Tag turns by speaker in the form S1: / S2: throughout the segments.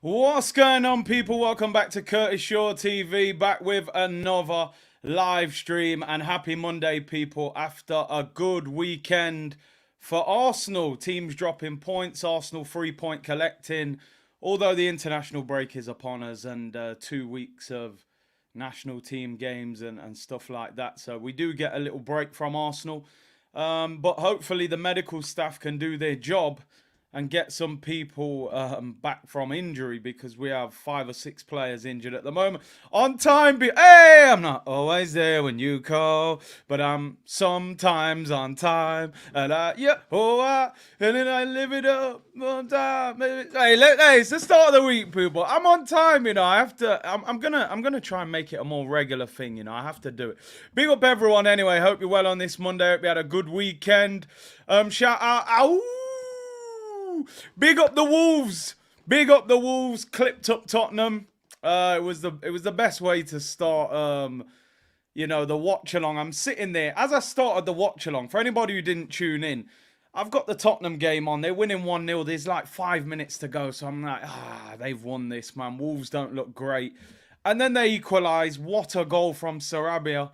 S1: What's going on, people? Welcome back to Curtis Shaw TV, back with another live stream, and happy Monday, people, after a good weekend for Arsenal. Teams dropping points, Arsenal 3-point collecting, although the international break is upon us and 2 weeks of national team games and stuff like that. So we do get a little break from Arsenal, but hopefully the medical staff can do their job and get some people back from injury, because we have 5 or 6 players injured at the moment. On time, hey, I'm not always there when you call, but I'm sometimes on time. And and then I live it up on time. Hey, it's the start of the week, people. I'm on time, I have to. I'm gonna try and make it a more regular thing, I have to do it. Big up everyone, anyway. Hope you're well on this Monday. Hope you had a good weekend. Shout out. Big up the Wolves. Big up the Wolves. Clipped up Tottenham. It was the best way to start the watch along. I'm sitting there as I started the watch along. For anybody who didn't tune in, I've got the Tottenham game on. They're winning 1-0. There's like 5 minutes to go. So I'm like, they've won this, man. Wolves don't look great. And then they equalise. What a goal from Sarabia.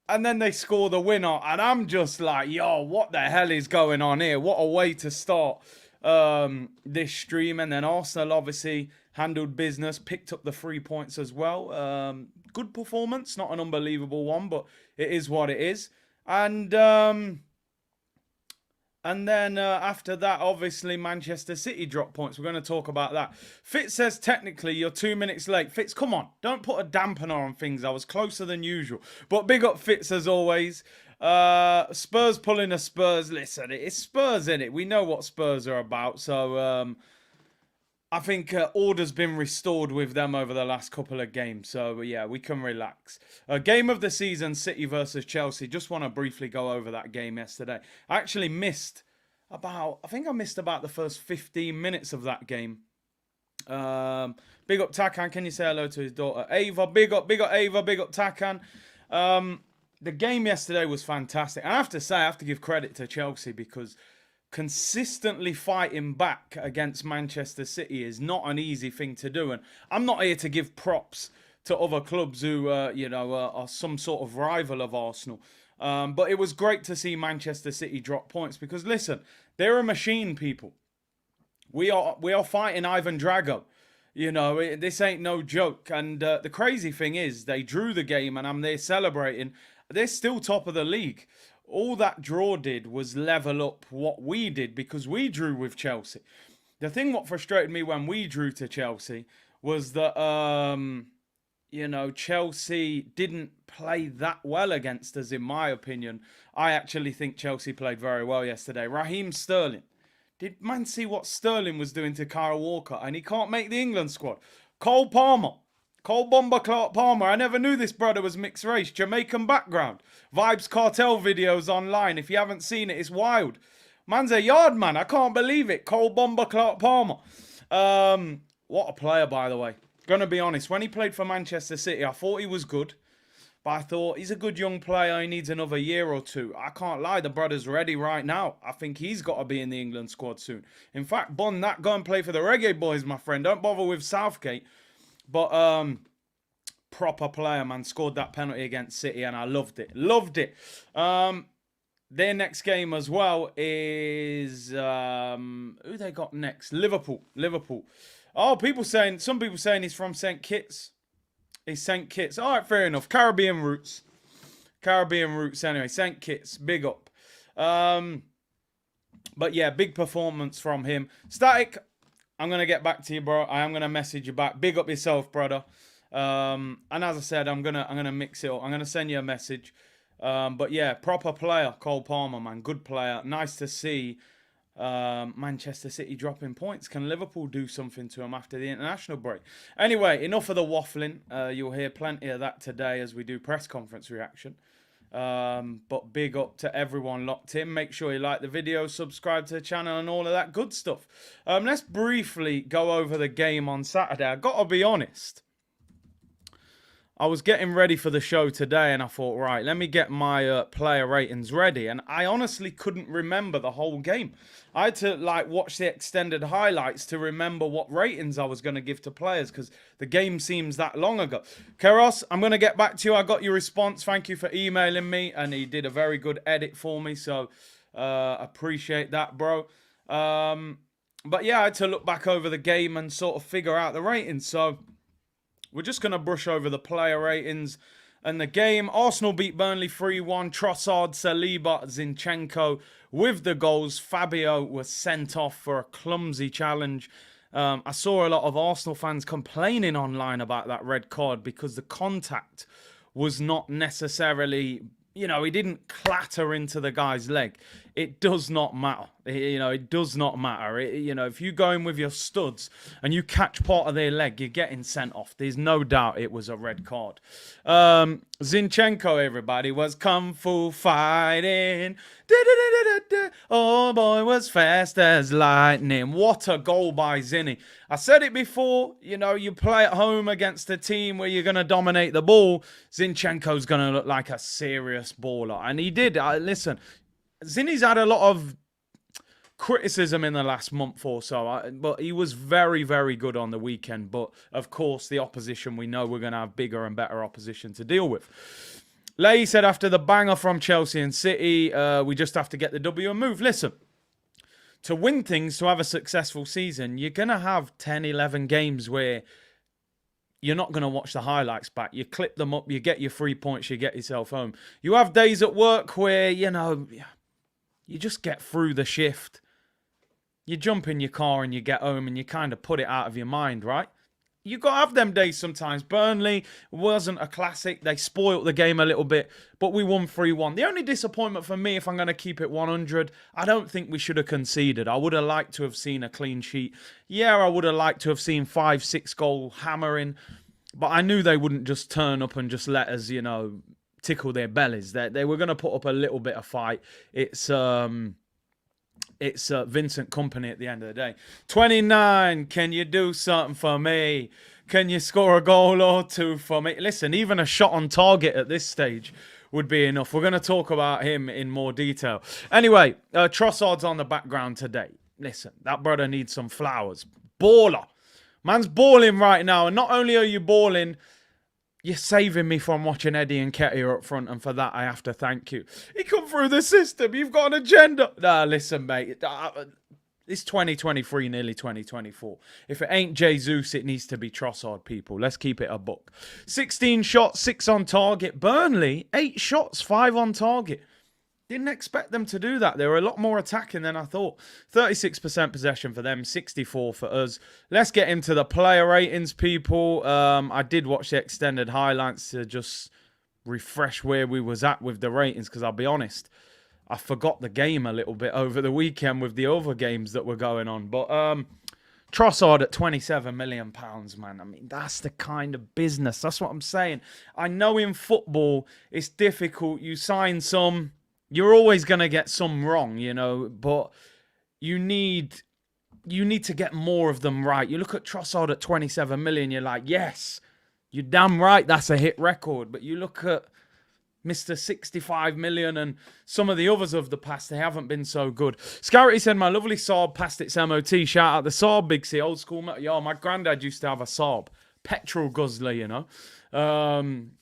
S1: And then they score the winner. And I'm just like, yo, what the hell is going on here? What a way to start this stream. And then Arsenal obviously handled business, picked up the 3 points as well. Good performance, not an unbelievable one, but it is what it is. And then after that, obviously Manchester City dropped points. We're going to talk about that. Fitz says technically you're 2 minutes late. Fitz, come on, don't put a dampener on things. I was closer than usual, but big up Fitz as always. Spurs pulling a Spurs. Listen, it's Spurs, innit? We know what Spurs are about. So I think order's been restored with them over the last couple of games. So yeah, we can relax. Game of the season, City versus Chelsea. Just want to briefly go over that game yesterday. I actually missed about the first 15 minutes of that game. Big up Takan. Can you say hello to his daughter Ava? Big up Ava. Big up Takan. The game yesterday was fantastic. And I have to say, I have to give credit to Chelsea, because consistently fighting back against Manchester City is not an easy thing to do. And I'm not here to give props to other clubs who, are some sort of rival of Arsenal. But it was great to see Manchester City drop points, because, listen, they're a machine, people. We are fighting Ivan Drago. This ain't no joke. And the crazy thing is, they drew the game, and I'm there celebrating. They're still top of the league. All that draw did was level up what we did, because we drew with Chelsea. The thing what frustrated me when we drew to Chelsea was that, Chelsea didn't play that well against us, in my opinion. I actually think Chelsea played very well yesterday. Raheem Sterling. Did man see what Sterling was doing to Kyle Walker? And he can't make the England squad. Cole Palmer. Cole Bomber Clark Palmer. I never knew this brother was mixed race. Jamaican background. Vibes Cartel videos online. If you haven't seen it, it's wild. Man's a yard man. I can't believe it. Cole Bomber Clark Palmer. What a player, by the way. Gonna be honest. When he played for Manchester City, I thought he was good. But I thought, he's a good young player. He needs another year or two. I can't lie. The brother's ready right now. I think he's got to be in the England squad soon. In fact, bun that. Go and play for the Reggae Boys, my friend. Don't bother with Southgate. But proper player, man. Scored that penalty against City, and I loved it. Loved it. Their next game as well is who they got next? Liverpool. Oh, some people saying he's from St. Kitts. He's St. Kitts. All right, fair enough. Caribbean roots anyway. St. Kitts, big up. But yeah, big performance from him. Static, I'm going to get back to you, bro. I am going to message you back. Big up yourself, brother. And as I said, I'm gonna mix it up. I'm going to send you a message. But yeah, proper player, Cole Palmer, man. Good player. Nice to see Manchester City dropping points. Can Liverpool do something to them after the international break? Anyway, enough of the waffling. You'll hear plenty of that today as we do press conference reaction. But big up to everyone locked in. Make sure you like the video, subscribe to the channel, and all of that good stuff. Let's briefly go over the game on Saturday. I gotta be honest, I was getting ready for the show today and I thought, right, let me get my player ratings ready. And I honestly couldn't remember the whole game. I had to watch the extended highlights to remember what ratings I was going to give to players because the game seems that long ago. Keros, I'm going to get back to you. I got your response. Thank you for emailing me. And he did a very good edit for me. So appreciate that, bro. But yeah, I had to look back over the game and sort of figure out the ratings. So we're just going to brush over the player ratings and the game. Arsenal beat Burnley 3-1. Trossard, Saliba, Zinchenko with the goals. Fabio was sent off for a clumsy challenge. I saw a lot of Arsenal fans complaining online about that red card because the contact was not necessarily, he didn't clatter into the guy's leg. It does not matter. It does not matter. If you go in with your studs and you catch part of their leg, you're getting sent off. There's no doubt it was a red card. Zinchenko, everybody, was kung fu fighting. Oh, boy, was fast as lightning. What a goal by Zinny. I said it before, you play at home against a team where you're going to dominate the ball. Zinchenko's going to look like a serious baller. And he did. Listen, Zinny's had a lot of criticism in the last month or so, but he was very, very good on the weekend. But, of course, the opposition, we know we're going to have bigger and better opposition to deal with. Leigh said after the banger from Chelsea and City, we just have to get the W and move. Listen, to win things, to have a successful season, you're going to have 10, 11 games where you're not going to watch the highlights back. You clip them up, you get your 3 points, you get yourself home. You have days at work where, you just get through the shift. You jump in your car and you get home and you kind of put it out of your mind, right? You got to have them days sometimes. Burnley wasn't a classic. They spoilt the game a little bit, but we won 3-1. The only disappointment for me, if I'm going to keep it 100, I don't think we should have conceded. I would have liked to have seen a clean sheet. Yeah, I would have liked to have seen 5-6 goal hammering, but I knew they wouldn't just turn up and just let us, tickle their bellies. They were going to put up a little bit of fight. It's Vincent Kompany at the end of the day. 29, can you do something for me? Can you score a goal or two for me? Listen, even a shot on target at this stage would be enough. We're going to talk about him in more detail. Anyway, Trossard's on the background today. Listen, that brother needs some flowers. Baller. Man's balling right now. And not only are you balling, you're saving me from watching Eddie Nketiah up front, and for that, I have to thank you. He come through the system. You've got an agenda. Nah, listen, mate. It's 2023, nearly 2024. If it ain't Jesus, it needs to be Trossard, people. Let's keep it a buck. 16 shots, 6 on target. Burnley, 8 shots, 5 on target. Didn't expect them to do that. They were a lot more attacking than I thought. 36% possession for them, 64 for us. Let's get into the player ratings, people. I did watch the extended highlights to just refresh where we was at with the ratings, because I'll be honest, I forgot the game a little bit over the weekend with the other games that were going on. But Trossard at £27 million, man. I mean, that's the kind of business. That's what I'm saying. I know in football, it's difficult. You sign some... You're always going to get some wrong, but you need to get more of them right. You look at Trossard at 27 million, you're like, yes, you're damn right, that's a hit record. But you look at Mr. 65 million and some of the others of the past, they haven't been so good. Scarrity said, my lovely Saab passed its MOT. Shout out the Saab, Big C, old school. Yo, my granddad used to have a Saab. Petrol guzzler,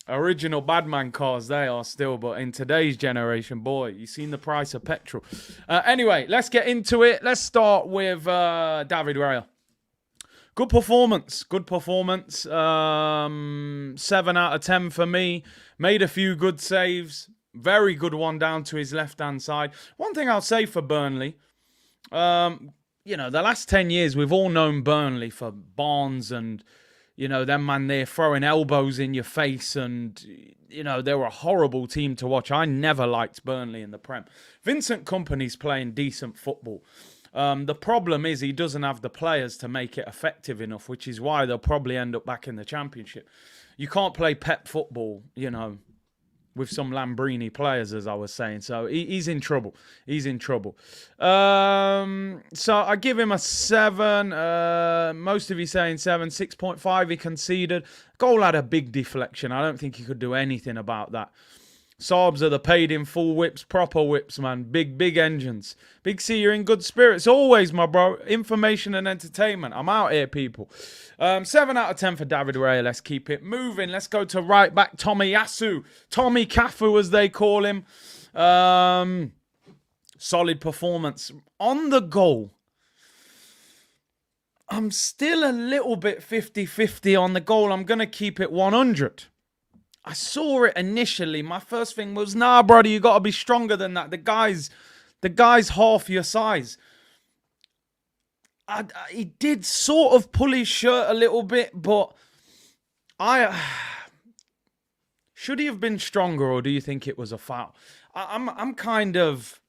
S1: original badman cars they are still, but in today's generation, boy, you seen the price of petrol. Anyway, let's get into it. Let's start with David Raya. Good performance. 7 out of 10 for me. Made a few good saves. Very good one down to his left-hand side. One thing I'll say for Burnley, the last 10 years, we've all known Burnley for Barnes and them man there throwing elbows in your face and, they were a horrible team to watch. I never liked Burnley in the Prem. Vincent Kompany's playing decent football. The problem is he doesn't have the players to make it effective enough, which is why they'll probably end up back in the Championship. You can't play pep football, with some Lambrini players, as I was saying. So he's in trouble. He's in trouble. So I give him a 7. Most of you saying 7. 6.5 he conceded. Goal had a big deflection. I don't think he could do anything about that. Saabs are the paid-in full whips, proper whips, man. Big engines. Big C, you're in good spirits. Always, my bro. Information and entertainment. I'm out here, people. 7 out of 10 for David Raya. Let's keep it moving. Let's go to right back Tomiyasu. Tommy Cafu, as they call him. Solid performance. On the goal, I'm still a little bit 50-50 on the goal. I'm going to keep it 100. I saw it initially. My first thing was, nah, brother, you got to be stronger than that. The guy's half your size. He did sort of pull his shirt a little bit, but should he have been stronger, or do you think it was a foul? I'm kind of.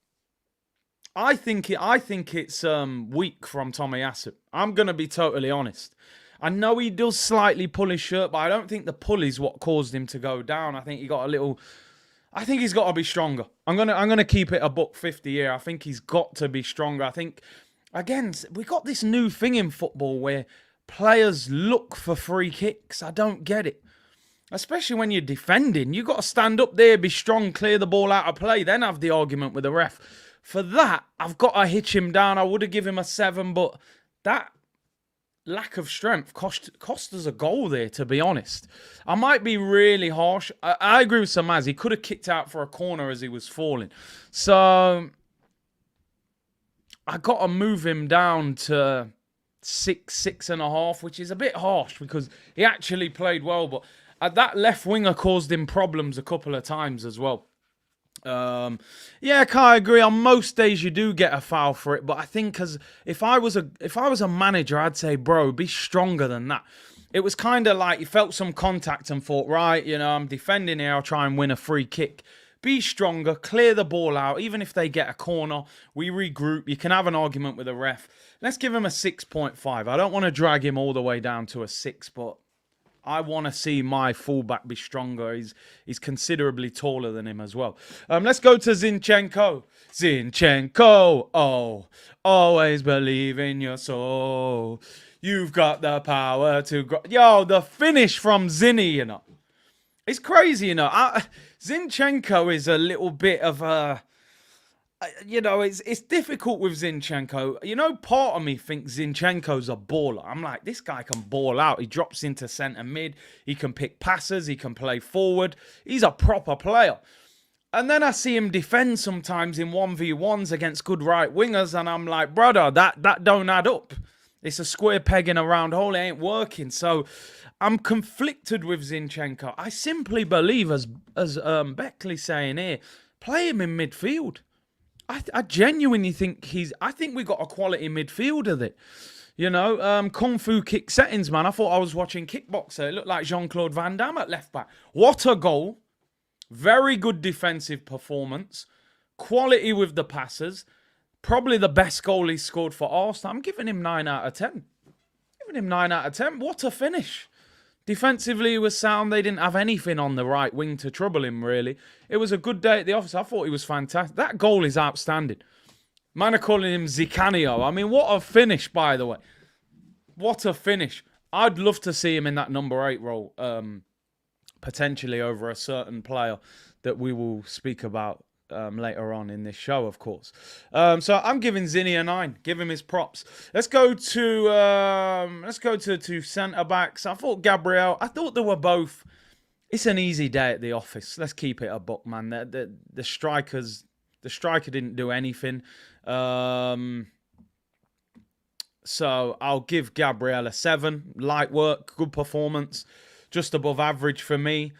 S1: I think it's weak from Tomiyasu. I'm gonna be totally honest. I know he does slightly pull his shirt, but I don't think the pull is what caused him to go down. I think he got a little. I think he's got to be stronger. I'm gonna keep it a $1.50 here. I think he's got to be stronger. I think, again, we got this new thing in football where players look for free kicks. I don't get it. Especially when you're defending. You got to stand up there, be strong, clear the ball out of play, then have the argument with the ref. For that, I've got to hitch him down. I would have given him a 7, but that lack of strength cost us a goal there, to be honest. I might be really harsh. I agree with Samaz. He could have kicked out for a corner as he was falling. So I got to move him down to 6.5, which is a bit harsh because he actually played well. But that left winger caused him problems a couple of times as well. Yeah, Kai, I agree. On most days you do get a foul for it, but I think if I was a manager, I'd say, bro, be stronger than that. It was kind of like you felt some contact and thought, right, I'm defending here, I'll try and win a free kick. Be stronger, clear the ball out. Even if they get a corner, we regroup. You can have an argument with the ref. Let's give him a 6.5. I don't want to drag him all the way down to a 6, but I want to see my fullback be stronger. He's considerably taller than him as well. Let's go to Zinchenko. Zinchenko, oh, always believe in your soul. You've got the power to grow. Yo, the finish from Zinny, It's crazy, Zinchenko is a little bit of a... it's difficult with Zinchenko. Part of me thinks Zinchenko's a baller. I'm like, this guy can ball out. He drops into centre mid. He can pick passes. He can play forward. He's a proper player. And then I see him defend sometimes in 1v1s against good right wingers. And I'm like, brother, that don't add up. It's a square peg in a round hole. It ain't working. So I'm conflicted with Zinchenko. I simply believe, as Beckley's saying here, play him in midfield. I genuinely think I think we got a quality midfielder there. Kung Fu kick settings, man. I thought I was watching Kickboxer. It looked like Jean-Claude Van Damme at left back. What a goal. Very good defensive performance. Quality with the passes. Probably the best goal he's scored for Arsenal. I'm giving him 9 out of 10. Giving him 9 out of 10. What a finish. Defensively, he was sound. They didn't have anything on the right wing to trouble him, really. It was a good day at the office. I thought he was fantastic. That goal is outstanding. Man are calling him Zicanio. I mean, what a finish, by the way. What a finish. I'd love to see him in that number 8 role, potentially over a certain player that we will speak about later on in this show, of course. So I'm giving Zinny a 9. Give him his props. Let's go to centre backs. I thought Gabriel. I thought they were both. It's an easy day at the office. Let's keep it a buck, man. The striker didn't do anything. So I'll give Gabriel a 7. Light work, good performance, just above average for me.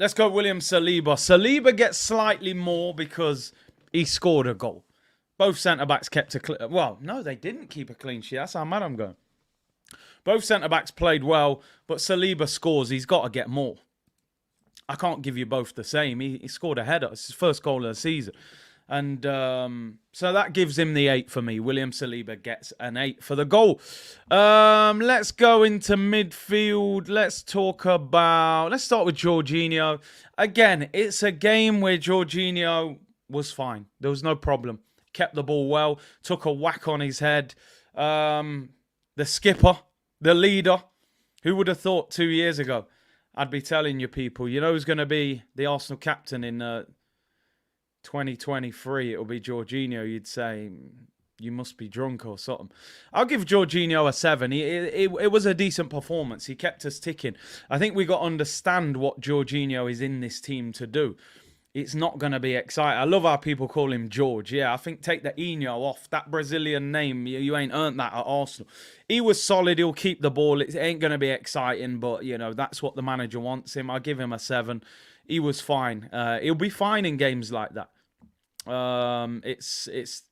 S1: Let's go William Saliba. Saliba gets slightly more because he scored a goal. Both centre-backs kept a clean... Well, no, they didn't keep a clean sheet. That's how mad I'm going. Both centre-backs played well, but Saliba scores. He's got to get more. I can't give you both the same. He scored a header. It's his first goal of the season. And so that gives him the 8 for me. William Saliba gets an 8 for the goal. Let's go into midfield. Let's start with Jorginho. Again, it's a game where Jorginho was fine. There was no problem. Kept the ball well. Took a whack on his head. The skipper, the leader. Who would have thought 2 years ago I'd be telling you people, you know who's going to be the Arsenal captain in 2023? It'll be Jorginho. You'd say, you must be drunk or something. I'll give Jorginho a 7. It was a decent performance. He kept us ticking. I think we got to understand what Jorginho is in this team to do. It's not going to be exciting. I love how people call him George. Yeah, I think take the Eno off. That Brazilian name, you ain't earned that at Arsenal. He was solid. He'll keep the ball. It ain't going to be exciting, but, you know, that's what the manager wants him. I'll give him a 7. He was fine. He'll be fine in games like that. It's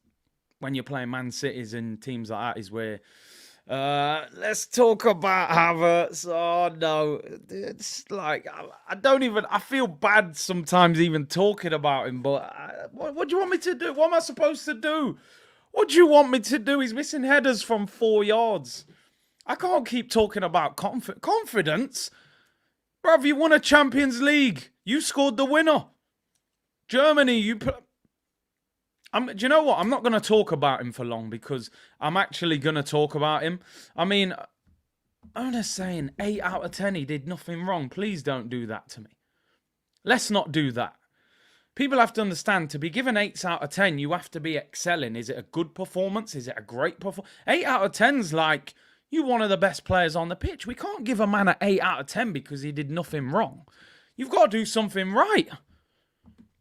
S1: when you're playing Man Cities and teams like that is where... let's talk about Havertz. Oh, no. It's like, I feel bad sometimes even talking about him, but what do you want me to do? What am I supposed to do? What do you want me to do? He's missing headers from 4 yards. I can't keep talking about confidence. Bruv, you won a Champions League. You scored the winner. Germany, do you know what? I'm not going to talk about him for long because I'm actually going to talk about him. I mean, I'm just saying 8 out of 10, he did nothing wrong. Please don't do that to me. Let's not do that. People have to understand, to be given 8 out of 10, you have to be excelling. Is it a good performance? Is it a great performance? 8 out of 10's like, you're one of the best players on the pitch. We can't give a man an 8 out of 10 because he did nothing wrong. You've got to do something right.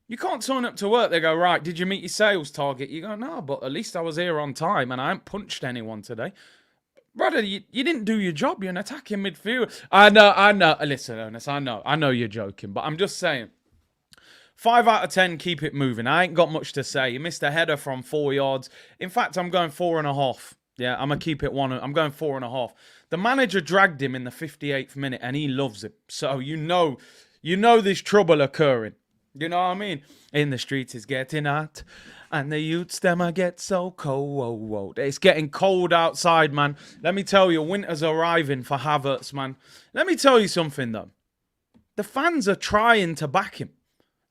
S1: You can't turn up to work, they go, right, did you meet your sales target? You go, no, but at least I was here on time and I haven't punched anyone today. Brother, you didn't do your job. You're an attacking midfielder. I know. Listen, Ernest, I know you're joking, but I'm just saying. 5 out of 10, keep it moving. I ain't got much to say. You missed a header from 4 yards. In fact, I'm going 4.5. Yeah, I'm going to keep it 1. I'm going 4.5. The manager dragged him in the 58th minute and he loves it. So you know there's trouble occurring. You know what I mean? In the streets it's getting hot, and the youths them a get so cold. It's getting cold outside, man. Let me tell you, winter's arriving for Havertz, man. Let me tell you something, though. The fans are trying to back him.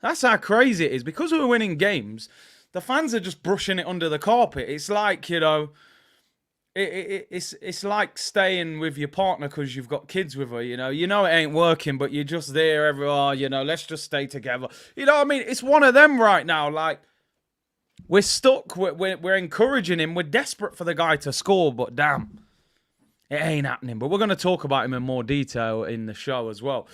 S1: That's how crazy it is. Because we're winning games, the fans are just brushing it under the carpet. It's like, you know... It's like staying with your partner because you've got kids with her, you know it ain't working, but you're just there everywhere, let's just stay together. You know what I mean? It's one of them right now. Like, we're stuck, we're encouraging him, we're desperate for the guy to score, but damn, it ain't happening. But we're going to talk about him in more detail in the show as well.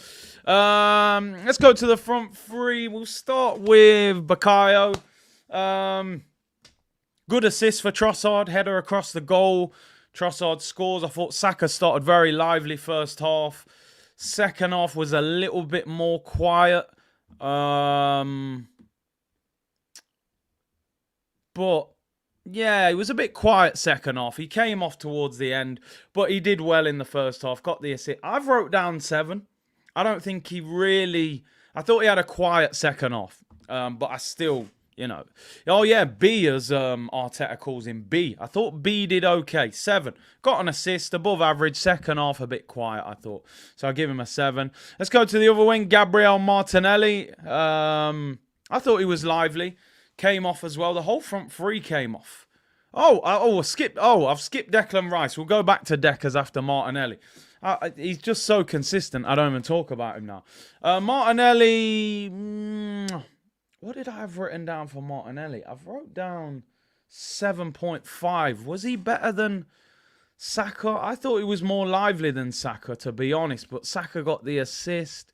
S1: Let's go to the front three. We'll start with Bukayo. Good assist for Trossard, header across the goal. Trossard scores. I thought Saka started very lively first half. Second half was a little bit more quiet. But, yeah, it was a bit quiet second half. He came off towards the end, but he did well in the first half. Got the assist. I've wrote down 7. I don't think he really... I thought he had a quiet second half, but I still... Oh yeah, B as Arteta calls him, B. I thought B did okay. 7. Got an assist, above average. Second half, a bit quiet, I thought. So I'll give him a 7. Let's go to the other wing, Gabriel Martinelli. I thought he was lively. Came off as well. The whole front three came off. I've skipped Declan Rice. We'll go back to Deckers after Martinelli. He's just so consistent. I don't even talk about him now. Martinelli... What did I have written down for Martinelli? I've wrote down 7.5. Was he better than Saka? I thought he was more lively than Saka, to be honest. But Saka got the assist.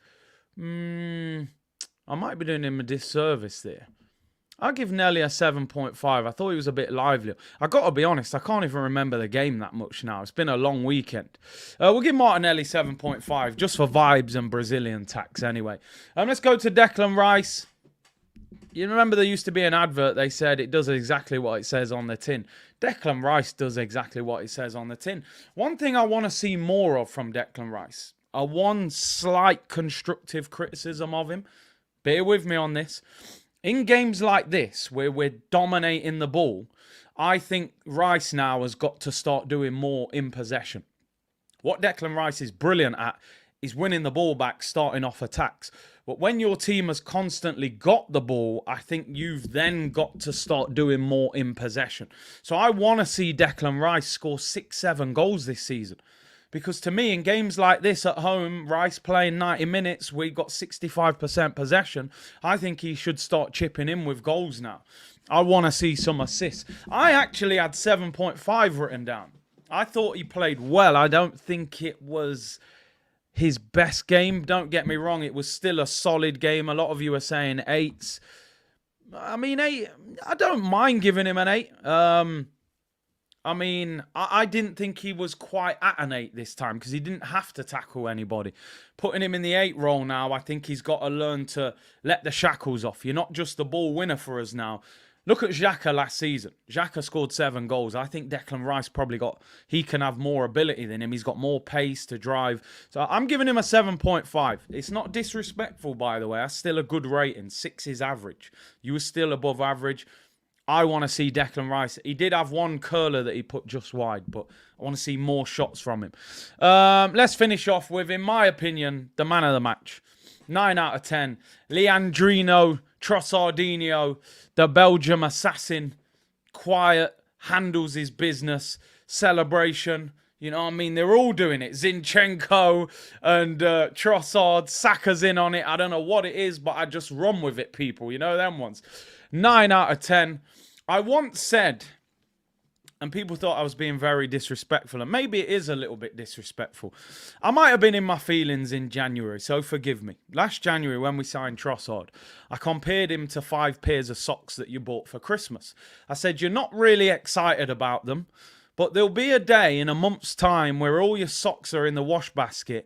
S1: I might be doing him a disservice there. I'll give Nelly a 7.5. I thought he was a bit livelier. I got to be honest, I can't even remember the game that much now. It's been a long weekend. We'll give Martinelli 7.5, just for vibes and Brazilian tax anyway. Let's go to Declan Rice. You remember there used to be an advert, they said it does exactly what it says on the tin. Declan Rice does exactly what it says on the tin. One thing I want to see more of from Declan Rice, one slight constructive criticism of him, bear with me on this, In games like this, where we're dominating the ball, I think Rice now has got to start doing more in possession. What Declan Rice is brilliant at is winning the ball back, starting off attacks. But when your team has constantly got the ball, I think you've then got to start doing more in possession. So I want to see Declan Rice score 6-7 goals this season. Because to me, in games like this at home, Rice playing 90 minutes, we got 65% possession. I think he should start chipping in with goals now. I want to see some assists. I actually had 7.5 written down. I thought he played well. I don't think it was his best game. Don't get me wrong. It was still a solid game. A lot of you are saying 8s. I mean, 8. I don't mind giving him an 8. I mean, I didn't think he was quite at an 8 this time because he didn't have to tackle anybody. Putting him in the 8 role now, I think he's got to learn to let the shackles off. You're not just the ball winner for us now. Look at Xhaka last season. Xhaka scored 7 goals. I think Declan Rice he can have more ability than him. He's got more pace to drive. So I'm giving him a 7.5. It's not disrespectful, by the way. That's still a good rating. 6 is average. You were still above average. I want to see Declan Rice. He did have one curler that he put just wide, but I want to see more shots from him. Let's finish off with, in my opinion, the man of the match. 9 out of 10. Leandrino Trossardinho, the Belgium assassin. Quiet, handles his business. Celebration. You know what I mean? They're all doing it. Zinchenko and Trossard. Saka's in on it. I don't know what it is, but I just run with it, people. You know them ones. 9 out of 10. I once said, and people thought I was being very disrespectful, and maybe it is a little bit disrespectful. I might have been in my feelings in January, so forgive me. Last January, when we signed Trossard, I compared him to 5 pairs of socks that you bought for Christmas. I said, you're not really excited about them, but there'll be a day in a month's time where all your socks are in the wash basket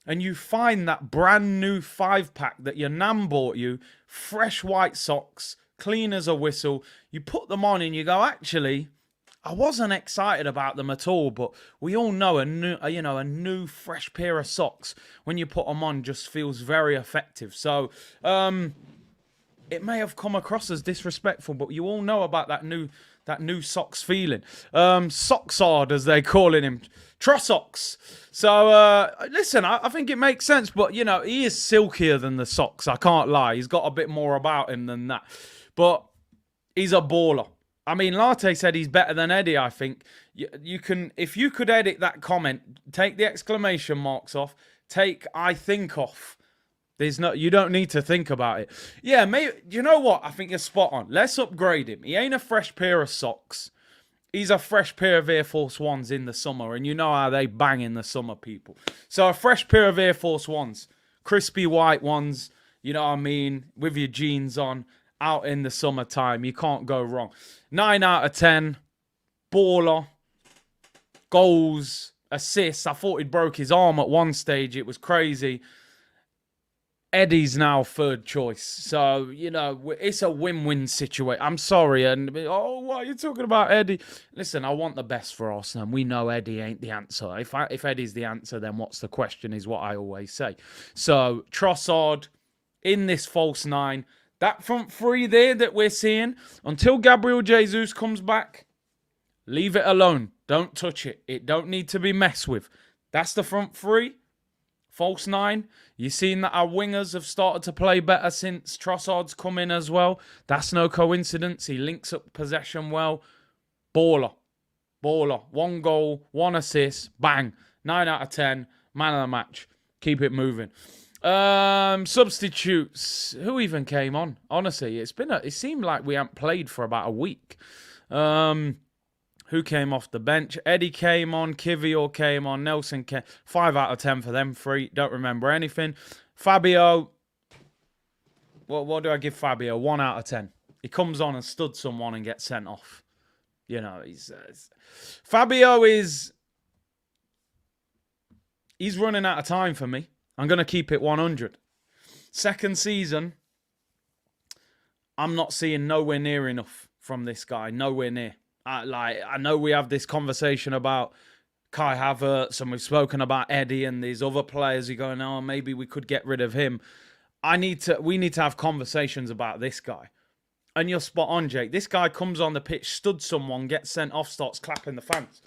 S1: and you find that brand new 5-pack that your nan bought you, fresh white socks, clean as a whistle. You put them on and you go, actually, I wasn't excited about them at all, but we all know a new fresh pair of socks, when you put them on, just feels very effective. So it may have come across as disrespectful, but you all know about that new socks feeling. Socksard, as they're calling him. Trossocks. So, listen, I think it makes sense, but, you know, he is silkier than the socks. I can't lie. He's got a bit more about him than that. But he's a baller. I mean, Latte said he's better than Eddie, I think. You can, if you could edit that comment, take the exclamation marks off, take I think off. You don't need to think about it. Yeah, maybe, you know what? I think you're spot on. Let's upgrade him. He ain't a fresh pair of socks. He's a fresh pair of Air Force Ones in the summer, and you know how they bang in the summer, people. So a fresh pair of Air Force Ones, crispy white ones, you know what I mean, with your jeans on, out in the summertime. You can't go wrong. 9 out of 10. Baller. Goals. Assists. I thought he'd broke his arm at one stage. It was crazy. Eddie's now 3rd choice. So, you know, it's a win-win situation. I'm sorry. And, why are you talking about Eddie? Listen, I want the best for Arsenal. We know Eddie ain't the answer. If Eddie's the answer, then what's the question is what I always say. So, Trossard in this false 9. That front 3 there that we're seeing, until Gabriel Jesus comes back, leave it alone. Don't touch it. It don't need to be messed with. That's the front 3. False 9. You've seen that our wingers have started to play better since Trossard's come in as well. That's no coincidence. He links up possession well. Baller. Baller. 1 goal, 1 assist. Bang. 9 out of 10. Man of the match. Keep it moving. Substitutes. Who even came on? Honestly, it seemed like we haven't played for about a week. Who came off the bench? Eddie came on. Kivior came on. Nelson came. 5 out of 10 for them 3. Don't remember anything. Fabio. What do I give Fabio? 1 out of 10. He comes on and stood someone and gets sent off. You know, Fabio is... He's running out of time for me. I'm going to keep it 100. Second season, I'm not seeing nowhere near enough from this guy. Nowhere near. I know we have this conversation about Kai Havertz and we've spoken about Eddie and these other players. You're going, oh, maybe we could get rid of him. we need to have conversations about this guy. And you're spot on, Jake. This guy comes on the pitch, studs someone, gets sent off, starts clapping the fans.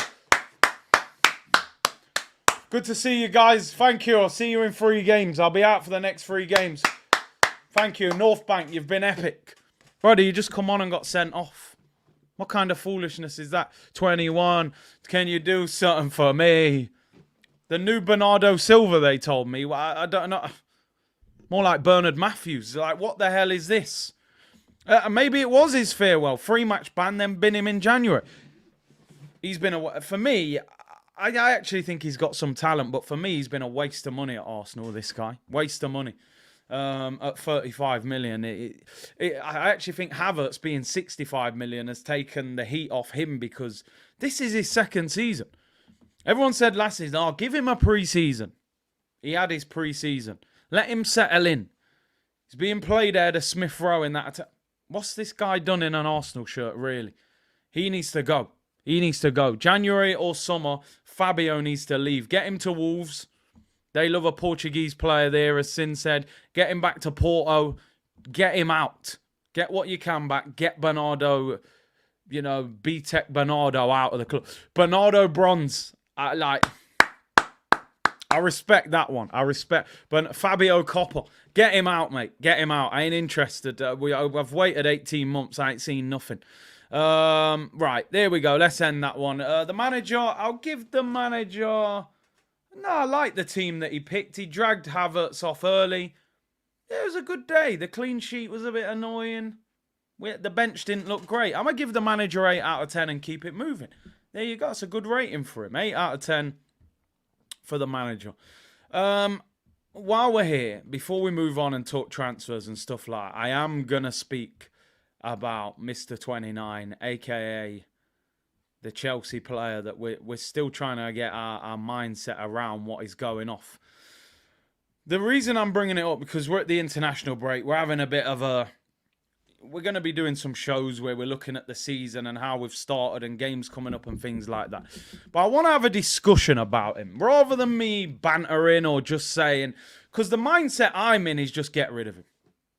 S1: Good to see you guys. Thank you. I'll see you in 3 games. I'll be out for the next 3 games. Thank you. North Bank, you've been epic. Brother, you just come on and got sent off. What kind of foolishness is that? 21. Can you do something for me? The new Bernardo Silva, they told me. I don't know. More like Bernard Matthews. Like, what the hell is this? Maybe it was his farewell. 3-match ban, then bin him in January. He's been for me, I actually think he's got some talent, but for me, he's been a waste of money at Arsenal, this guy. Waste of money. At 35 million. I actually think Havertz being 65 million has taken the heat off him because this is his 2nd season. Everyone said last season, oh, give him a pre-season. He had his pre-season. Let him settle in. He's being played at Smith Rowe in that attack. What's this guy done in an Arsenal shirt, really? He needs to go. He needs to go. January or summer, Fabio needs to leave. Get him to Wolves. They love a Portuguese player there, as Sin said. Get him back to Porto. Get him out. Get what you can back. Get Bernardo, B-Tech Bernardo out of the club. Bernardo Bronze. I respect that one. I respect. But Fabio Copper. Get him out, mate. Get him out. I ain't interested. I've waited 18 months. I ain't seen nothing. Right, there we go. Let's end that one. The manager, I'll give the manager... No, I like the team that he picked. He dragged Havertz off early. It was a good day. The clean sheet was a bit annoying. The bench didn't look great. I'm going to give the manager 8 out of 10 and keep it moving. There you go. It's a good rating for him. 8 out of 10 for the manager. While we're here, before we move on and talk transfers and stuff like that, I am going to speak about Mr. 29, a.k.a. the Chelsea player that we're still trying to get our mindset around what is going off. The reason I'm bringing it up, because we're at the international break. We're having a bit of a... We're going to be doing some shows where we're looking at the season and how we've started and games coming up and things like that. But I want to have a discussion about him, rather than me bantering or just saying... Because the mindset I'm in is just get rid of him.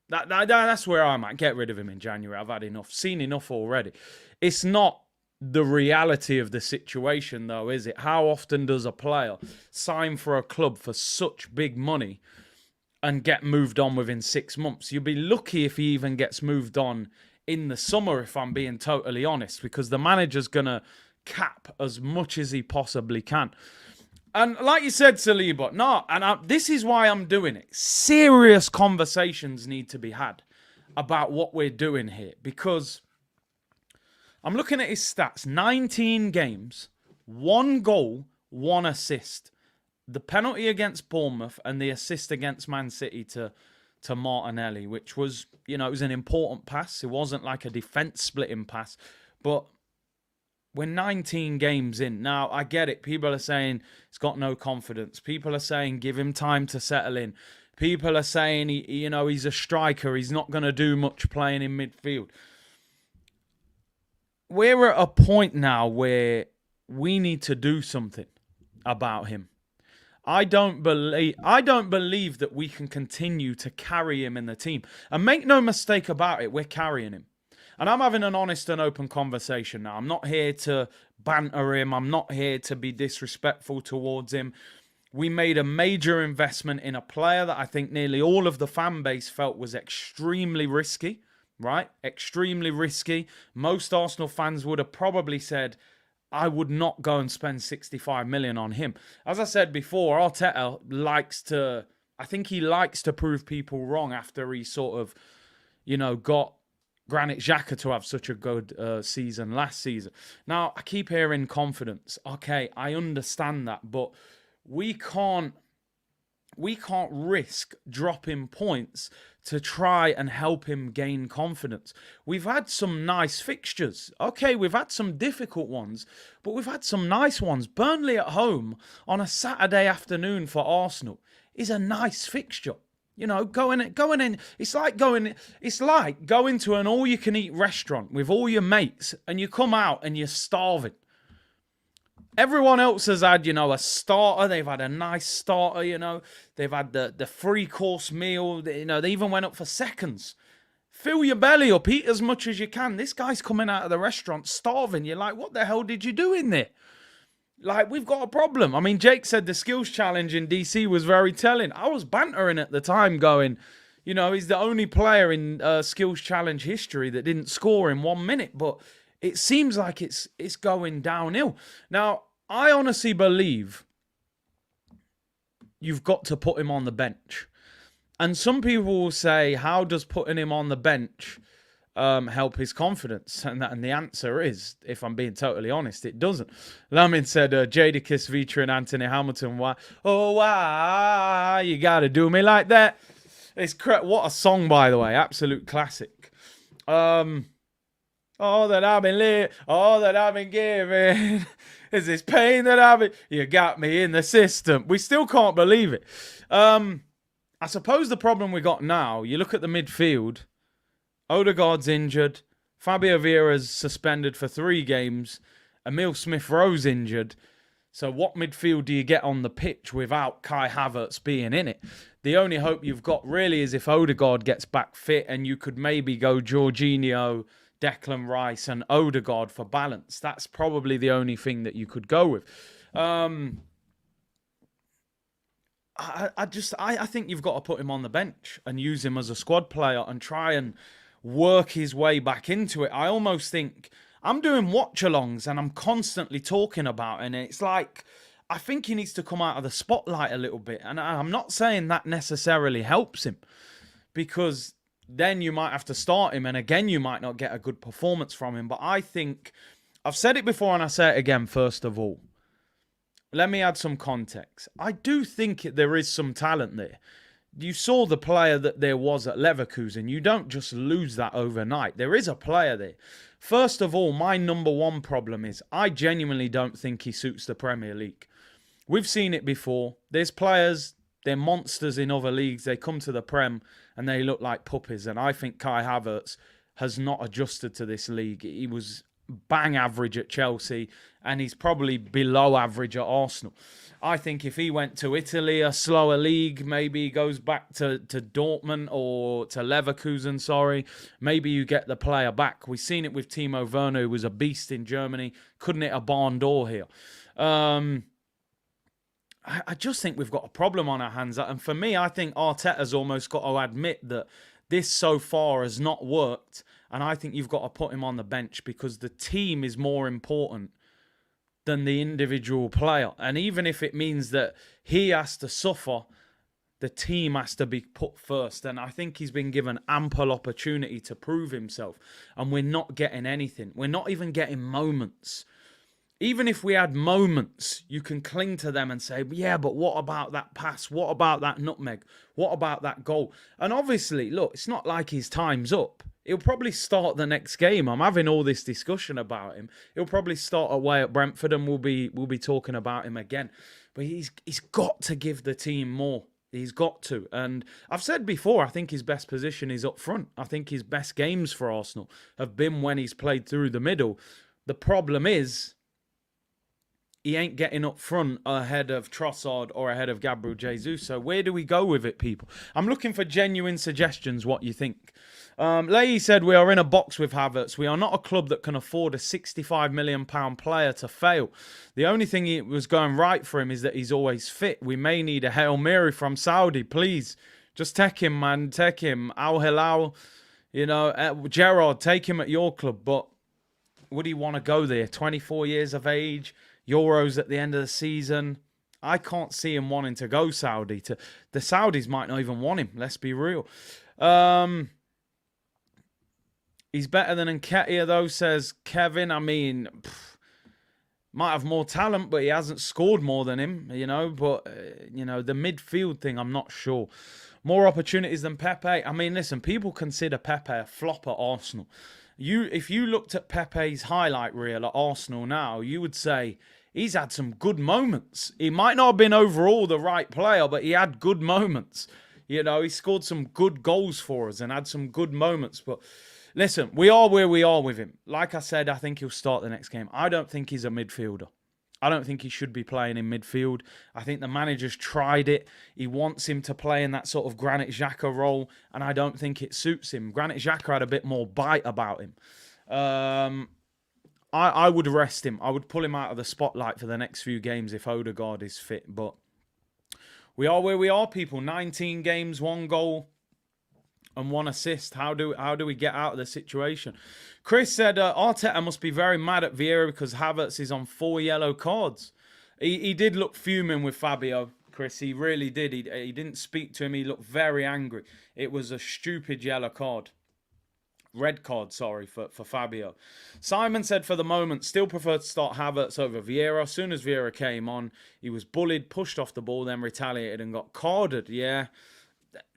S1: That's where I'm at. Get rid of him in January. I've had enough. Seen enough already. It's not the reality of the situation, though, is it? How often does a player sign for a club for such big money and get moved on within 6 months? You'll be lucky if he even gets moved on in the summer, if I'm being totally honest, because the manager's going to cap as much as he possibly can. And like you said, Saliba, this is why I'm doing it. Serious conversations need to be had about what we're doing here, because I'm looking at his stats. 19 games, 1 goal, 1 assist. The penalty against Bournemouth and the assist against Man City to Martinelli, which was, it was an important pass. It wasn't like a defence-splitting pass. But we're 19 games in. Now, I get it. People are saying he's got no confidence. People are saying give him time to settle in. People are saying, he's a striker. He's not going to do much playing in midfield. We're at a point now where we need to do something about him. I don't believe that we can continue to carry him in the team. And make no mistake about it, we're carrying him. And I'm having an honest and open conversation now. I'm not here to banter him. I'm not here to be disrespectful towards him. We made a major investment in a player that I think nearly all of the fan base felt was extremely risky. Right? Extremely risky. Most Arsenal fans would have probably said, I would not go and spend 65 million on him. As I said before, Arteta likes to prove people wrong after he sort of, got Granit Xhaka to have such a good season last season. Now, I keep hearing confidence. Okay, I understand that, but we can't risk dropping points to try and help him gain confidence. We've had some nice fixtures. Okay, we've had some difficult ones, but we've had some nice ones. Burnley at home on a Saturday afternoon for Arsenal is a nice fixture. Going in. It's like going to an all-you-can-eat restaurant with all your mates, and you come out and you're starving. Everyone else has had, a starter. They've had a nice starter, They've had the 3-course meal. They even went up for seconds. Fill your belly up, eat as much as you can. This guy's coming out of the restaurant starving. You're like, what the hell did you do in there? Like, we've got a problem. I mean, Jake said the skills challenge in DC was very telling. I was bantering at the time going, he's the only player in skills challenge history that didn't score in 1 minute. But it seems like it's going downhill. Now, I honestly believe you've got to put him on the bench. And some people will say, how does putting him on the bench help his confidence? And the answer is, if I'm being totally honest, it doesn't. Lamin said, Jadakiss featuring Anthony Hamilton. Why you got to do me like that? What a song, by the way. Absolute classic. All that I've been giving is this pain that you got me in the system. We still can't believe it. I suppose the problem we got now, you look at the midfield, Odegaard's injured, Fabio Vieira's suspended for 3 games, Emile Smith-Rowe's injured. So what midfield do you get on the pitch without Kai Havertz being in it? The only hope you've got really is if Odegaard gets back fit and you could maybe go Jorginho, Declan Rice and Odegaard for balance. That's probably the only thing that you could go with. I think you've got to put him on the bench and use him as a squad player and try and work his way back into it. I almost think I'm doing watch-alongs and I'm constantly talking about it, and it's like I think he needs to come out of the spotlight a little bit. And I'm not saying that necessarily helps him, because then you might have to start him and again you might not get a good performance from him. But I think, I've said it before and I say it again, first of all, let me add some context. I do think there is some talent there. You saw the player that there was at Leverkusen. You don't just lose that overnight. There is a player there. First of all, my number one problem is I genuinely don't think he suits the Premier League. We've seen it before. There's players, they're monsters in other leagues. They come to the Prem and they look like puppies. And I think Kai Havertz has not adjusted to this league. He was bang average at Chelsea and he's probably below average at Arsenal. I think if he went to Italy, a slower league, maybe he goes back to Dortmund or to Leverkusen, maybe you get the player back. We've seen it with Timo Werner, who was a beast in Germany, couldn't hit a barn door here. I just think we've got a problem on our hands. And for me, I think Arteta's almost got to admit that this so far has not worked. And I think you've got to put him on the bench because the team is more important than the individual player. And even if it means that he has to suffer, the team has to be put first. And I think he's been given ample opportunity to prove himself. And we're not getting anything. We're not even getting moments. Even if we had moments, you can cling to them and say, yeah, but what about that pass? What about that nutmeg? What about that goal? And obviously, look, it's not like his time's up. He'll probably start the next game. I'm having all this discussion about him. He'll probably start away at Brentford and we'll be talking about him again. But he's got to give the team more. He's got to. And I've said before, I think his best position is up front. I think his best games for Arsenal have been when he's played through the middle. The problem is, he ain't getting up front ahead of Trossard or ahead of Gabriel Jesus. So where do we go with it, people? I'm looking for genuine suggestions, what you think. Leahy said, we are in a box with Havertz. We are not a club that can afford a £65 million player to fail. The only thing that was going right for him is that he's always fit. We may need a Hail Mary from Saudi. Please, just take him, man. Take him. Al Hilal, Gerrard, take him at your club. But would he want to go there? 24 years of age, Euros at the end of the season. I can't see him wanting to go Saudi. The Saudis might not even want him. Let's be real. He's better than Nketiah, though, says Kevin. I mean, might have more talent, but he hasn't scored more than him, But, the midfield thing, I'm not sure. More opportunities than Pepe. I mean, listen, people consider Pepe a flop at Arsenal. If you looked at Pepe's highlight reel at Arsenal now, you would say he's had some good moments. He might not have been overall the right player, but he had good moments. He scored some good goals for us and had some good moments. But listen, we are where we are with him. Like I said, I think he'll start the next game. I don't think he's a midfielder. I don't think he should be playing in midfield. I think the manager's tried it. He wants him to play in that sort of Granit Xhaka role, and I don't think it suits him. Granit Xhaka had a bit more bite about him. I would rest him. I would pull him out of the spotlight for the next few games if Odegaard is fit. But we are where we are, people. 19 games, 1 goal and 1 assist. How do we get out of the situation? Chris said, Arteta must be very mad at Vieira because Havertz is on 4 yellow cards. He did look fuming with Fabio, Chris. He really did. He didn't speak to him. He looked very angry. It was a stupid yellow card. Red card, sorry, for Fabio. Simon said, for the moment, still prefer to start Havertz over Vieira. As soon as Vieira came on, he was bullied, pushed off the ball, then retaliated and got carded. Yeah,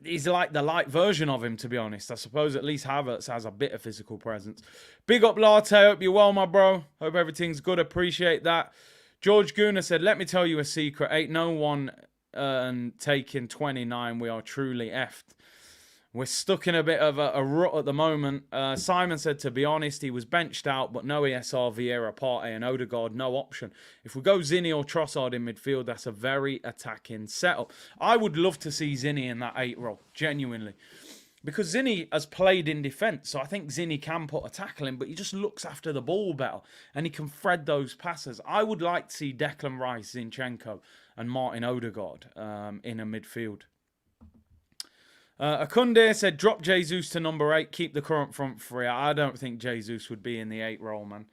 S1: he's like the light version of him, to be honest. I suppose at least Havertz has a bit of physical presence. Big up, Latte. Hope you're well, my bro. Hope everything's good. Appreciate that. George Guna said, let me tell you a secret. Ain't no one taking 29. We are truly effed. We're stuck in a bit of a rut at the moment. Simon said, to be honest, he was benched out, but no ESR, Vieira, Partey and Odegaard, no option. If we go Zinni or Trossard in midfield, that's a very attacking setup. I would love to see Zinni in that 8 role, genuinely. Because Zinni has played in defence, so I think Zinni can put a tackle in, but he just looks after the ball better, and he can thread those passes. I would like to see Declan Rice, Zinchenko and Martin Odegaard in a midfield. Akunde said, drop Jesus to number 8, keep the current front free. I don't think Jesus would be in the 8 role, man.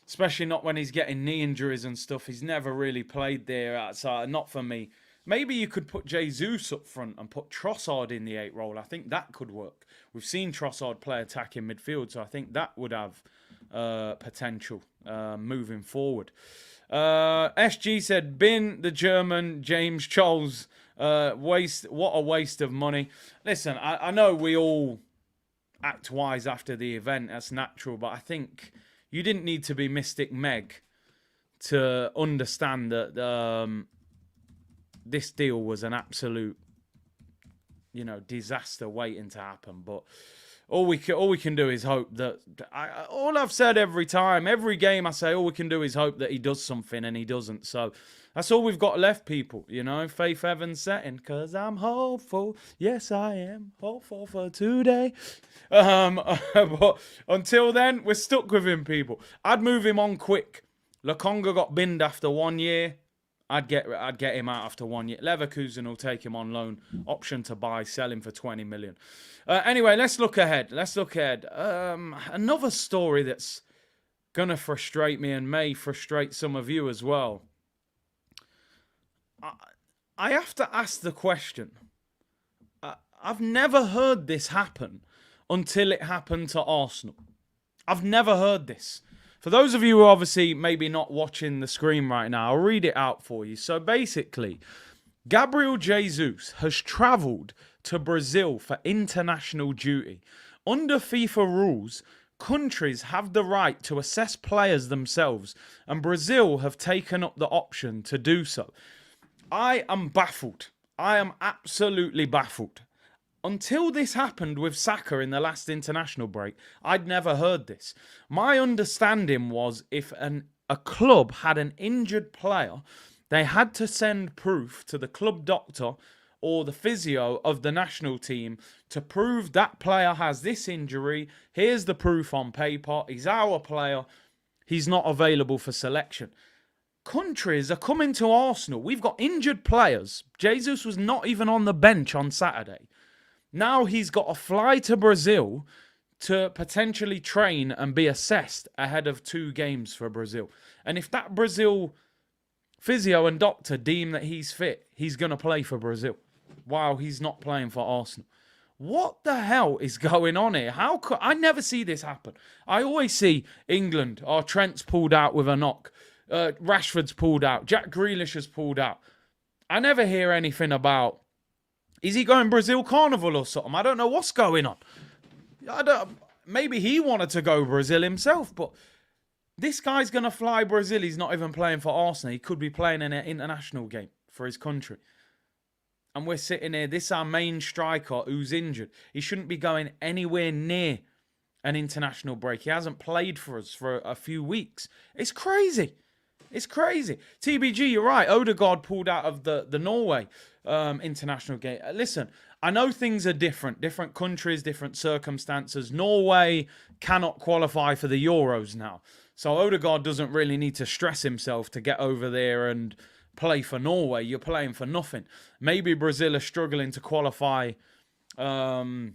S1: Especially not when he's getting knee injuries and stuff. He's never really played there. So not for me. Maybe you could put Jesus up front and put Trossard in the 8 role. I think that could work. We've seen Trossard play attacking midfield, so I think that would have potential moving forward. SG said, bin the German James Charles. What a waste of money. Listen, I know we all act wise after the event. That's natural. But I think you didn't need to be Mystic Meg to understand that this deal was an absolute, disaster waiting to happen. But all we can do is hope that... all I've said every time, every game I say, all we can do is hope that he does something, and he doesn't. So that's all we've got left, people. Faith Evans setting, because I'm hopeful. Yes, I am hopeful for today. But until then, we're stuck with him, people. I'd move him on quick. Lokonga got binned after 1 year. I'd get him out after 1 year. Leverkusen will take him on loan. Option to buy, sell him for 20 million. Anyway, let's look ahead. Another story that's going to frustrate me and may frustrate some of you as well. I have to ask the question. I've never heard this happen until it happened to Arsenal. I've never heard this. For those of you who are obviously maybe not watching the screen right now, I'll read it out for you. So basically, Gabriel Jesus has travelled to Brazil for international duty. Under FIFA rules, countries have the right to assess players themselves, and Brazil have taken up the option to do so. I am baffled. I am absolutely baffled. Until this happened with Saka in the last international break, I'd never heard this. My understanding was if a club had an injured player, they had to send proof to the club doctor or the physio of the national team to prove that player has this injury. Here's the proof on paper. He's our player. He's not available for selection. Countries are coming to Arsenal. We've got injured players. Jesus was not even on the bench on Saturday. Now he's got to fly to Brazil to potentially train and be assessed ahead of 2 games for Brazil. And if that Brazil physio and doctor deem that he's fit, he's going to play for Brazil while he's not playing for Arsenal. What the hell is going on here? How could I never see this happen? I always see England, Trent's pulled out with a knock. Rashford's pulled out. Jack Grealish has pulled out. I never hear anything about, is he going Brazil Carnival or something? I don't know what's going on. Maybe he wanted to go Brazil himself, but this guy's going to fly Brazil. He's not even playing for Arsenal. He could be playing in an international game for his country. And we're sitting here. This is our main striker who's injured. He shouldn't be going anywhere near an international break. He hasn't played for us for a few weeks. It's crazy. It's crazy. TBG, you're right. Odegaard pulled out of the Norway international game. Listen, I know things are different. Different countries, different circumstances. Norway cannot qualify for the Euros now. So Odegaard doesn't really need to stress himself to get over there and play for Norway. You're playing for nothing. Maybe Brazil are struggling to qualify, you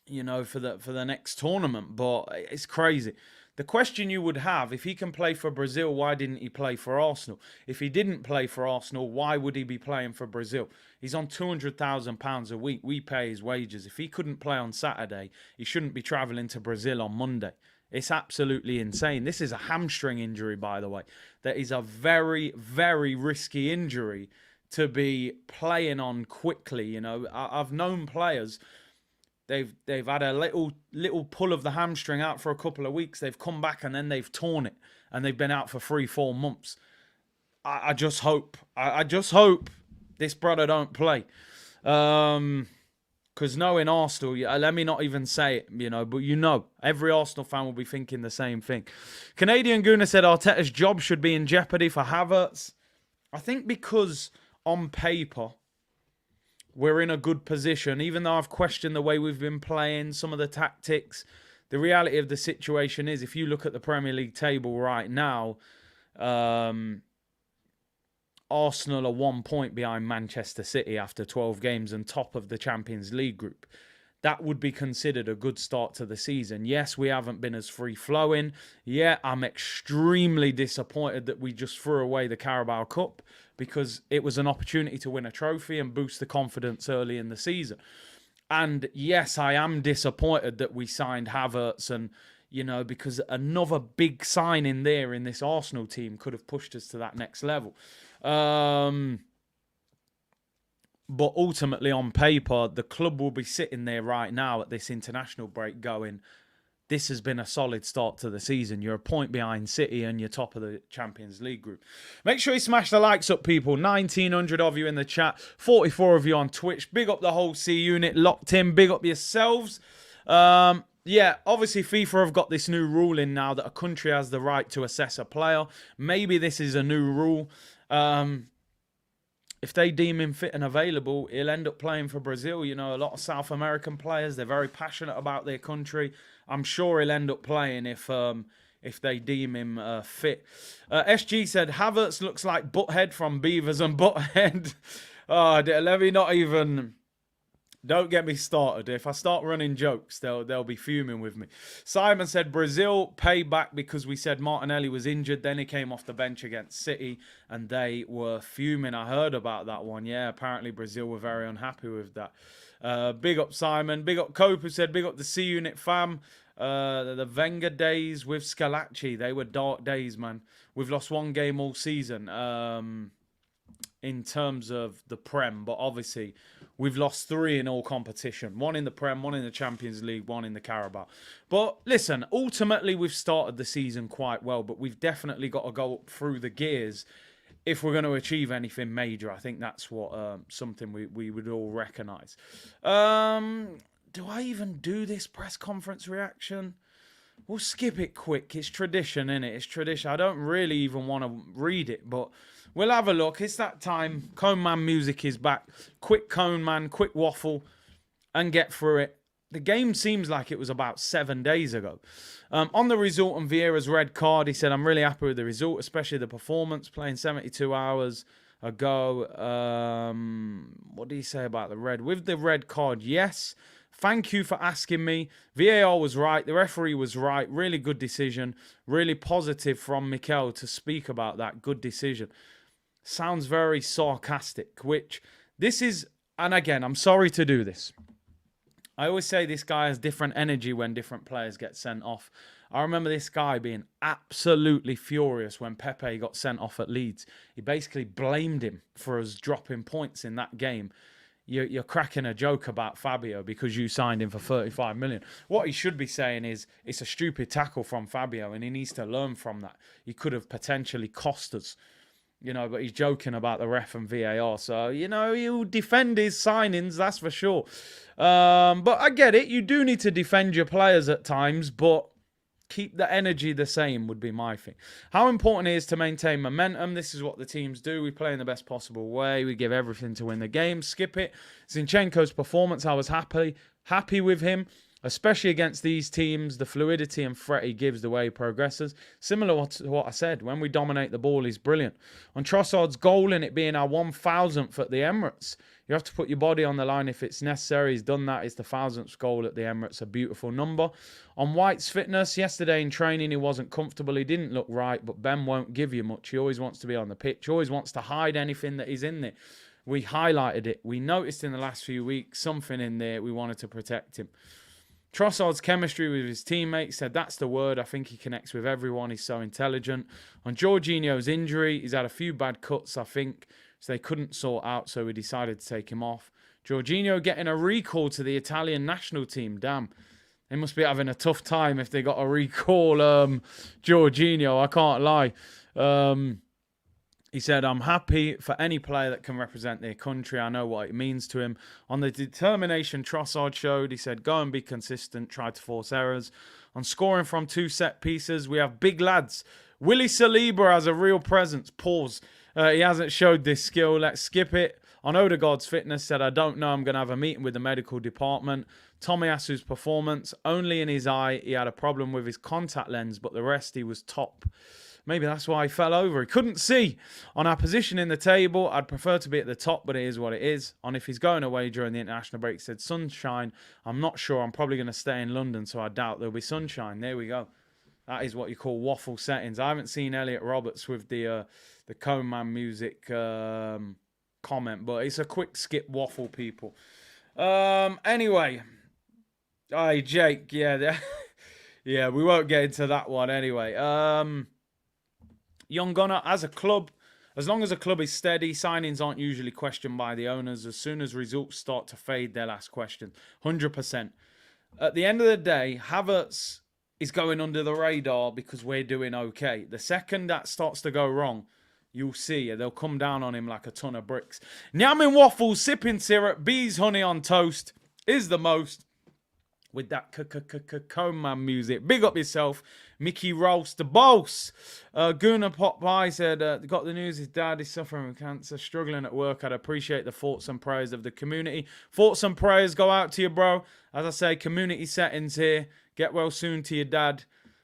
S1: know, for the next tournament. But it's crazy. The question you would have, if he can play for Brazil, why didn't he play for Arsenal? If he didn't play for Arsenal, why would he be playing for Brazil? He's on £200,000 a week. We pay his wages. If he couldn't play on Saturday, he shouldn't be travelling to Brazil on Monday. It's absolutely insane. This is a hamstring injury, by the way. That is a very, very risky injury to be playing on quickly. You know, I've known players... They've had a little pull of the hamstring out for a couple of weeks. They've come back and then they've torn it, and they've been out for 3-4 months. I just hope this brother don't play, because knowing Arsenal, let me not even say it, you know, but you know, every Arsenal fan will be thinking the same thing. Canadian Gooner said Arteta's job should be in jeopardy for Havertz. I think because on paper, we're in a good position, even though I've questioned the way we've been playing, some of the tactics. The reality of the situation is, if you look at the Premier League table right now, Arsenal are 1 point behind Manchester City after 12 games and top of the Champions League group. That would be considered a good start to the season. Yes, we haven't been as free-flowing. Yeah, I'm extremely disappointed that we just threw away the Carabao Cup, because it was an opportunity to win a trophy and boost the confidence early in the season. And yes, I am disappointed that we signed Havertz, and, you know, because another big signing there in this Arsenal team could have pushed us to that next level. But ultimately, on paper, the club will be sitting there right now at this international break going, this has been a solid start to the season. You're a point behind City and you're top of the Champions League group. Make sure you smash the likes up, people. 1,900 of you in the chat. 44 of you on Twitch. Big up the whole C unit. Locked in. Big up yourselves. Yeah, obviously FIFA have got this new rule in now that a country has the right to assess a player. Maybe this is a new rule. If they deem him fit and available, he'll end up playing for Brazil. You know, a lot of South American players, they're very passionate about their country. I'm sure he'll end up playing if they deem him fit. SG said, Havertz looks like Butthead from Beavers and Butthead. Oh, let me not even... Don't get me started. If I start running jokes, they'll be fuming with me. Simon said, Brazil pay back because we said Martinelli was injured. Then he came off the bench against City and they were fuming. I heard about that one. Yeah, apparently Brazil were very unhappy with that. Big up Simon. Big up Cope, who said, big up the C-Unit fam. The Wenger days with Scalacci, they were dark days, man. We've lost one game all season in terms of the Prem, but obviously we've lost 3 in all competition. 1 in the Prem, 1 in the Champions League, 1 in the Carabao. But listen, ultimately we've started the season quite well, but we've definitely got to go up through the gears if we're going to achieve anything major. I think that's what something we would all recognise. Do I even do this press conference reaction? We'll skip it quick. It's tradition, innit? It's tradition. I don't really even want to read it, but we'll have a look. It's that time. Cone Man music is back. Quick Cone Man, quick waffle, and get through it. The game seems like it was about 7 days ago. On the result and Vieira's red card, he said, I'm really happy with the result, especially the performance, playing 72 hours ago. What did he say about the red? With the red card, yes. Thank you for asking me. VAR was right. The referee was right. Really good decision. Really positive from Mikel to speak about that. Good decision. Sounds very sarcastic, which this is, and again, I'm sorry to do this. I always say this guy has different energy when different players get sent off. I remember this guy being absolutely furious when Pepe got sent off at Leeds. He basically blamed him for us dropping points in that game. You're cracking a joke about Fabio because you signed him for 35 million. What he should be saying is it's a stupid tackle from Fabio and he needs to learn from that. He could have potentially cost us, you know, but he's joking about the ref and VAR. So, you know, he'll defend his signings, that's for sure. But I get it. You do need to defend your players at times, but keep the energy the same would be my thing. How important it is to maintain momentum. This is what the teams do. We play in the best possible way. We give everything to win the game. Skip it. Zinchenko's performance, I was happy with him, especially against these teams. The fluidity and threat he gives the way he progresses. Similar to what I said. When we dominate the ball, he's brilliant. On Trossard's goal and it being our 1,000th at the Emirates, you have to put your body on the line if it's necessary. He's done that. It's the 1,000th goal at the Emirates. A beautiful number. On White's fitness, yesterday in training, he wasn't comfortable. He didn't look right, but Ben won't give you much. He always wants to be on the pitch. He always wants to hide anything that is in there. We highlighted it. We noticed in the last few weeks something in there. We wanted to protect him. Trossard's chemistry with his teammates, said that's the word. I think he connects with everyone. He's so intelligent. On Jorginho's injury, he's had a few bad cuts, I think, so they couldn't sort out, so we decided to take him off. Jorginho getting a recall to the Italian national team. Damn, they must be having a tough time if they got a recall Jorginho, I can't lie. He said, I'm happy for any player that can represent their country. I know what it means to him. On the determination Trossard showed, he said, go and be consistent, try to force errors. On scoring from 2 set pieces, we have big lads. Willie Saliba has a real presence. Pause. He hasn't showed this skill. Let's skip it. On Odegaard's fitness, said, I don't know. I'm going to have a meeting with the medical department. Tomiyasu's performance, only in his eye. He had a problem with his contact lens, but the rest, he was top. Maybe that's why he fell over. He couldn't see. On our position in the table, I'd prefer to be at the top, but it is what it is. On if he's going away during the international break, he said sunshine. I'm not sure. I'm probably going to stay in London, so I doubt there'll be sunshine. There we go. That is what you call waffle settings. I haven't seen Elliot Roberts with the Cone Man music comment, but it's a quick skip waffle, people. Anyway. Hey, Jake. Yeah, yeah, we won't get into that one anyway. Young Gunner, as a club, as long as a club is steady, signings aren't usually questioned by the owners. As soon as results start to fade, they'll ask questions. 100%. At the end of the day, Havertz is going under the radar because we're doing okay. The second that starts to go wrong, you'll see. They'll come down on him like a ton of bricks. Nyamming waffles, sipping syrup, bees honey on toast is the most. With that Cone Man music. Big up yourself, Mickey Roast, the boss. Gunnar popped by, said, got the news his dad is suffering from cancer, struggling at work. I'd appreciate the thoughts and prayers of the community. Thoughts and prayers go out to you, bro. As I say, community settings here. Get well soon to your dad.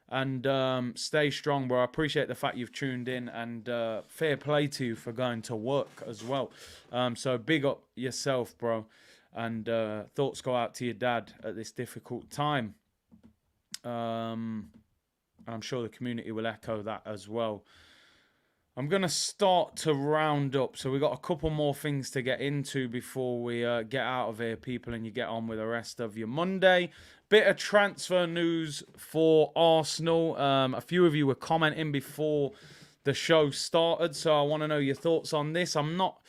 S1: And stay strong, bro. I appreciate the fact you've tuned in. And fair play to you for going to work as well. So big up yourself, bro. And thoughts go out to your dad at this difficult time. I'm sure the community will echo that as well. I'm going to start to round up. So we've got a couple more things to get into before we get out of here, people, and you get on with the rest of your Monday. Bit of transfer news for Arsenal. A few of you were commenting before the show started, so I want to know your thoughts on this. I'm not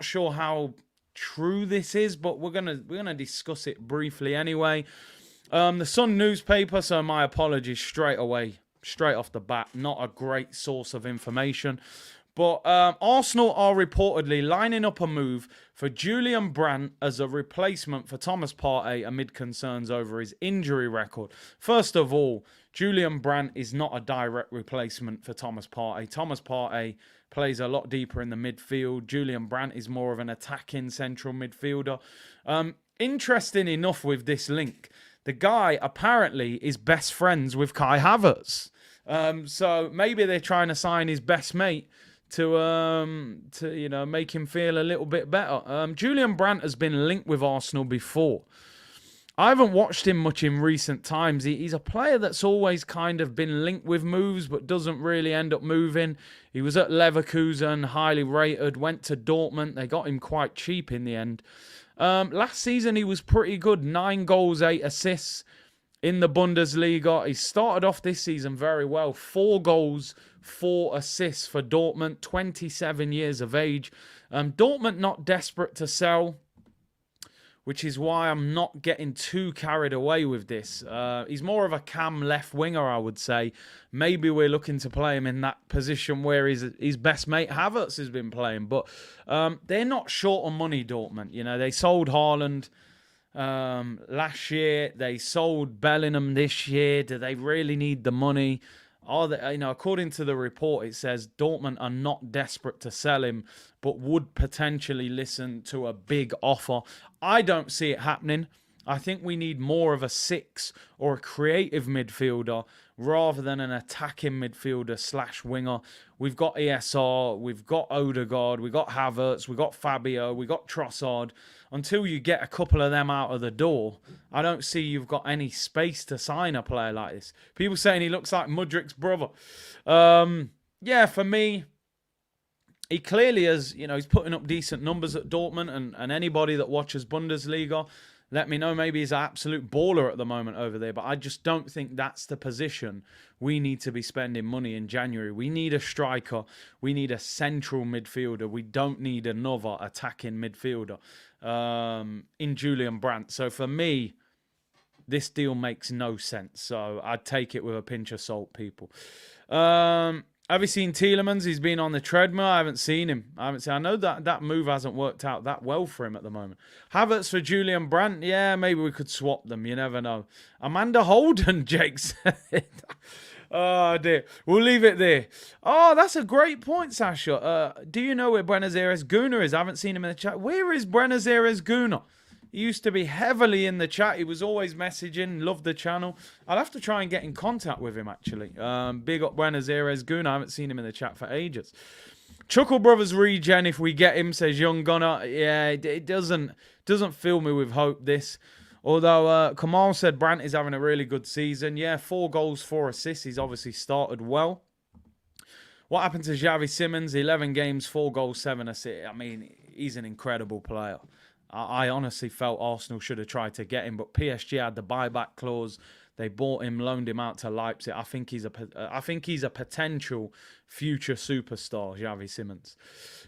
S1: sure how true this is, but we're gonna discuss it briefly anyway. The Sun newspaper, so my apologies straight off the bat, not a great source of information, but Arsenal are reportedly lining up a move for Julian Brandt as a replacement for Thomas Partey amid concerns over his injury record. First of all, Julian Brandt is not a direct replacement for Thomas Partey. Thomas Partey plays a lot deeper in the midfield. Julian Brandt is more of an attacking central midfielder. Interesting enough with this link, the guy apparently is best friends with Kai Havertz. So maybe they're trying to sign his best mate to make him feel a little bit better. Julian Brandt has been linked with Arsenal before. I haven't watched him much in recent times. He's a player that's always kind of been linked with moves but doesn't really end up moving. He was at Leverkusen, highly rated, went to Dortmund. They got him quite cheap in the end. Last season he was pretty good. 9 goals, 8 assists in the Bundesliga. He started off this season very well. 4 goals, 4 assists for Dortmund. 27 years of age. Dortmund not desperate to sell, which is why I'm not getting too carried away with this. He's more of a cam left winger, I would say. Maybe we're looking to play him in that position where his best mate Havertz has been playing. But they're not short on money, Dortmund. You know, they sold Haaland. Last year they sold Bellingham. This year, do they really need the money? Are they, according to the report, it says Dortmund are not desperate to sell him, but would potentially listen to a big offer. I don't see it happening. I think we need more of a 6 or a creative midfielder rather than an attacking midfielder / winger. We've got ESR, we've got Odegaard, we've got Havertz, we've got Fabio, we've got Trossard. Until you get a couple of them out of the door, I don't see you've got any space to sign a player like this. People saying he looks like Mudrik's brother. Yeah, for me, he clearly has, he's putting up decent numbers at Dortmund, and anybody that watches Bundesliga, let me know. Maybe he's an absolute baller at the moment over there, but I just don't think that's the position we need to be spending money in January. We need a striker. We need a central midfielder. We don't need another attacking midfielder in Julian Brandt. So for me, this deal makes no sense. So I'd take it with a pinch of salt, people. Have you seen Tielemans? He's been on the treadmill. I haven't seen him. I know that move hasn't worked out that well for him at the moment. Havertz for Julian Brandt. Yeah, maybe we could swap them. You never know. Amanda Holden, Jake said. Oh, dear. We'll leave it there. Oh, that's a great point, Sasha. Do you know where Buenos Aires Gunnar is? I haven't seen him in the chat. Where is Buenos Aires Gunnar? He used to be heavily in the chat. He was always messaging. Loved the channel. I'll have to try and get in contact with him, actually. Big up Buenos Aires Gunnar. I haven't seen him in the chat for ages. Chuckle Brothers regen if we get him, says Young Gunnar. Yeah, it doesn't fill me with hope, this. Although Kamal said Brandt is having a really good season. Yeah, 4 goals, 4 assists. He's obviously started well. What happened to Xavi Simons? 11 games, 4 goals, 7 assists. I mean, he's an incredible player. I honestly felt Arsenal should have tried to get him, but PSG had the buyback clause. They bought him, loaned him out to Leipzig. I think he's a potential future superstar, Xavi Simons.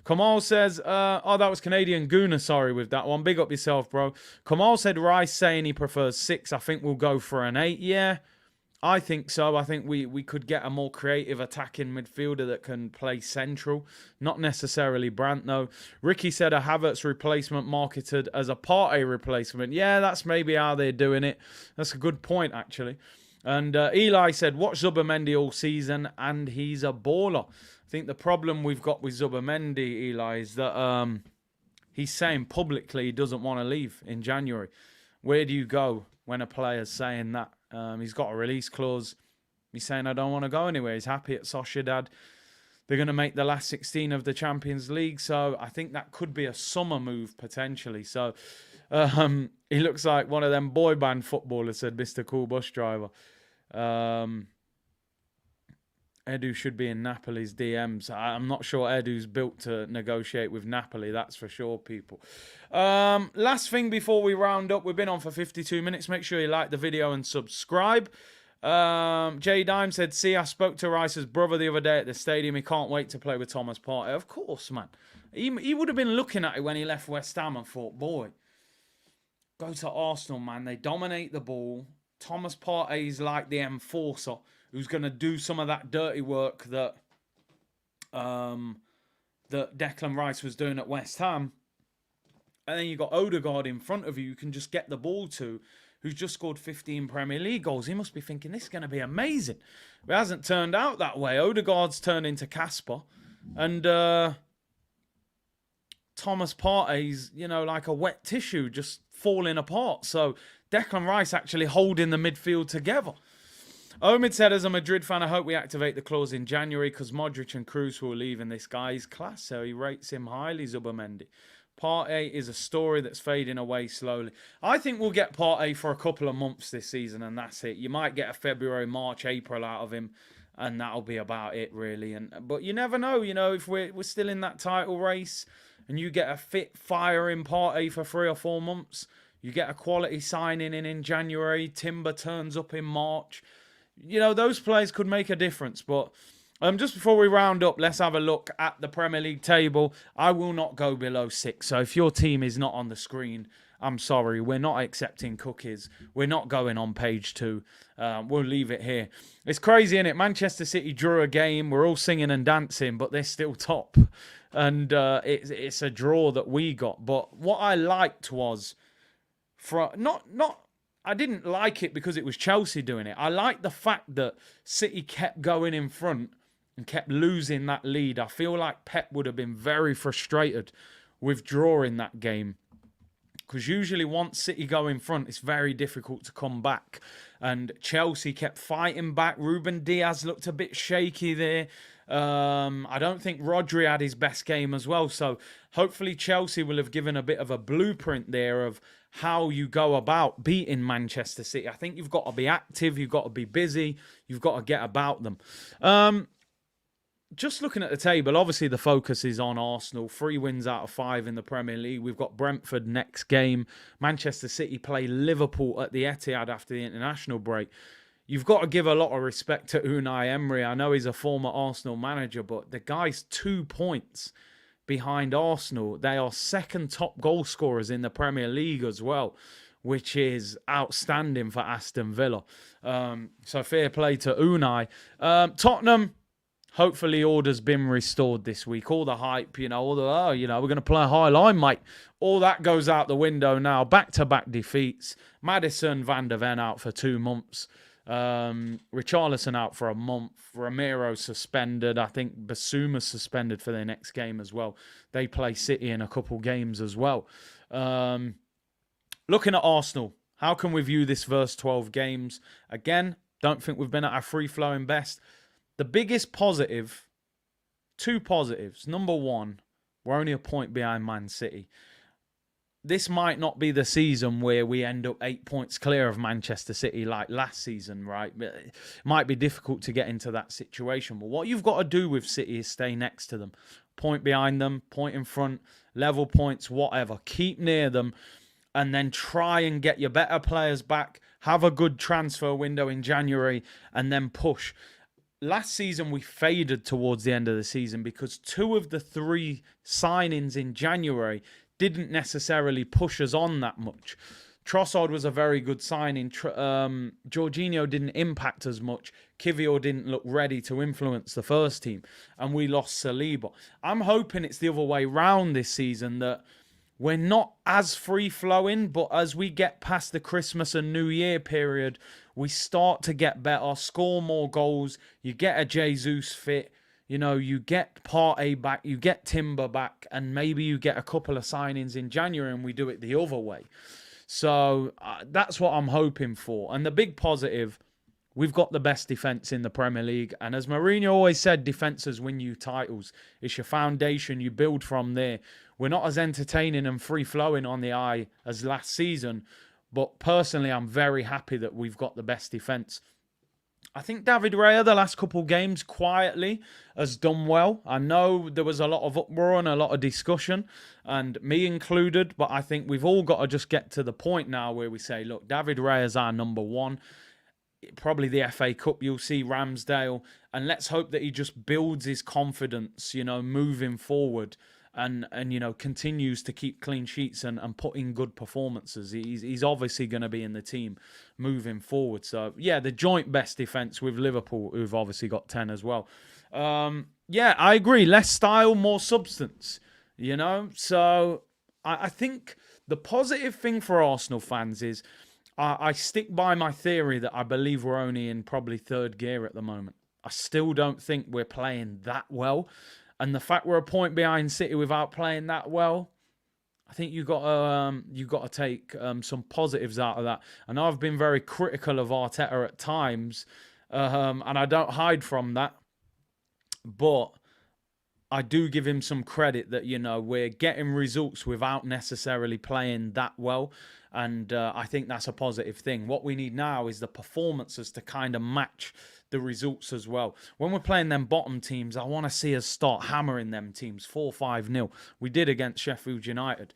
S1: Kamal says, that was Canadian Gooner, sorry with that one. Big up yourself, bro. Kamal said Rice saying he prefers 6. I think we'll go for an 8. Yeah, I think so. I think we could get a more creative attacking midfielder that can play central. Not necessarily Brandt, though. Ricky said a Havertz replacement marketed as a Partey replacement. Yeah, that's maybe how they're doing it. That's a good point, actually. And Eli said, watch Zubimendi all season, and he's a baller. I think the problem we've got with Zubimendi, Eli, is that he's saying publicly he doesn't want to leave in January. Where do you go when a player's saying that? He's got a release clause. He's saying, I don't want to go anywhere. He's happy at Sociedad. They're going to make the last 16 of the Champions League. So I think that could be a summer move, potentially. So he looks like one of them boy band footballers, said Mr. Cool Bus Driver. Edu should be in Napoli's DMs. I'm not sure Edu's built to negotiate with Napoli. That's for sure, people. Last thing before we round up. We've been on for 52 minutes. Make sure you like the video and subscribe. Jay Dime said, see, I spoke to Rice's brother the other day at the stadium. He can't wait to play with Thomas Partey. Of course, man. He would have been looking at it when he left West Ham and thought, boy, go to Arsenal, man. They dominate the ball. Thomas Partey's like the enforcer who's going to do some of that dirty work that that Declan Rice was doing at West Ham. And then you've got Odegaard in front of you, you can just get the ball to, who's just scored 15 Premier League goals. He must be thinking, this is going to be amazing. But it hasn't turned out that way. Odegaard's turned into Casper. And Thomas Partey's, like a wet tissue, just falling apart. So Declan Rice actually holding the midfield together. Omid said, as a Madrid fan, I hope we activate the clause in January because Modric and Kroos will leave and this guy's class. So he rates him highly, Zubimendi. Partey is a story that's fading away slowly. I think we'll get Partey for a couple of months this season and that's it. You might get a February, March, April out of him and that'll be about it, really. But you never know, if we're still in that title race and you get a fit, firing Partey for 3 or 4 months, you get a quality signing in January, Timber turns up in March. Those players could make a difference. But just before we round up, let's have a look at the Premier League table. I will not go below 6. So if your team is not on the screen, I'm sorry. We're not accepting cookies. We're not going on page 2. We'll leave it here. It's crazy, isn't it? Manchester City drew a game. We're all singing and dancing, but they're still top. And it's a draw that we got. But what I liked was, I didn't like it because it was Chelsea doing it. I like the fact that City kept going in front and kept losing that lead. I feel like Pep would have been very frustrated withdrawing that game. Because usually once City go in front, it's very difficult to come back. And Chelsea kept fighting back. Ruben Diaz looked a bit shaky there. I don't think Rodri had his best game as well. So hopefully Chelsea will have given a bit of a blueprint there of how you go about beating Manchester City. I think you've got to be active. You've got to be busy. You've got to get about them. Just looking at the table, obviously the focus is on Arsenal. 3 wins out of 5 in the Premier League. We've got Brentford next game. Manchester City play Liverpool at the Etihad after the international break. You've got to give a lot of respect to Unai Emery. I know he's a former Arsenal manager, but the guy's 2 points behind Arsenal. They are second top goal scorers in the Premier League as well, which is outstanding for Aston Villa. So fair play to Unai. Tottenham, hopefully order's been restored this week. All the hype, we're going to play a high line, mate. All that goes out the window now. Back-to-back defeats. Maddison, Van der Ven out for 2 months. Richarlison out for a month. Romero suspended. I think Basuma suspended for their next game as well. They play City in a couple games as well. Looking at Arsenal, how can we view this first 12 games? Again, don't think we've been at our free-flowing best. The biggest positive, 2 positives. Number 1, we're only a point behind Man City. This might not be the season where we end up 8 points clear of Manchester City like last season, right? It might be difficult to get into that situation. But what you've got to do with City is stay next to them. Point behind them, point in front, level points, whatever. Keep near them and then try and get your better players back. Have a good transfer window in January and then push. Last season, we faded towards the end of the season because 2 of the 3 signings in January didn't necessarily push us on that much. Trossard was a very good signing. Jorginho didn't impact as much. Kivior didn't look ready to influence the first team. And we lost Saliba. I'm hoping it's the other way round this season, that we're not as free-flowing, but as we get past the Christmas and New Year period, we start to get better, score more goals. You get a Jesus fit. You get Partey back, you get Timber back, and maybe you get a couple of signings in January and we do it the other way. So that's what I'm hoping for. And the big positive, we've got the best defence in the Premier League. And as Mourinho always said, defences win you titles. It's your foundation, you build from there. We're not as entertaining and free-flowing on the eye as last season, but personally, I'm very happy that we've got the best defence. I think David Raya, the last couple of games, quietly has done well. I know there was a lot of uproar and a lot of discussion, and me included, but I think we've all got to just get to the point now where we say, look, David Raya is our number 1. Probably the FA Cup, you'll see Ramsdale, and let's hope that he just builds his confidence, moving forward. And continues to keep clean sheets and put in good performances. He's obviously going to be in the team moving forward. So, yeah, the joint best defence with Liverpool, who've obviously got 10 as well. Yeah, I agree. Less style, more substance, So, I think the positive thing for Arsenal fans is I stick by my theory that I believe we're only in probably 3rd gear at the moment. I still don't think we're playing that well. And the fact we're a point behind City without playing that well, I think you got to take some positives out of that. And I've been very critical of Arteta at times, and I don't hide from that. But I do give him some credit that we're getting results without necessarily playing that well, and I think that's a positive thing. What we need now is the performances to kind of match the results as well. When we're playing them bottom teams, I want to see us start hammering them teams 4-5-0. We did against Sheffield United.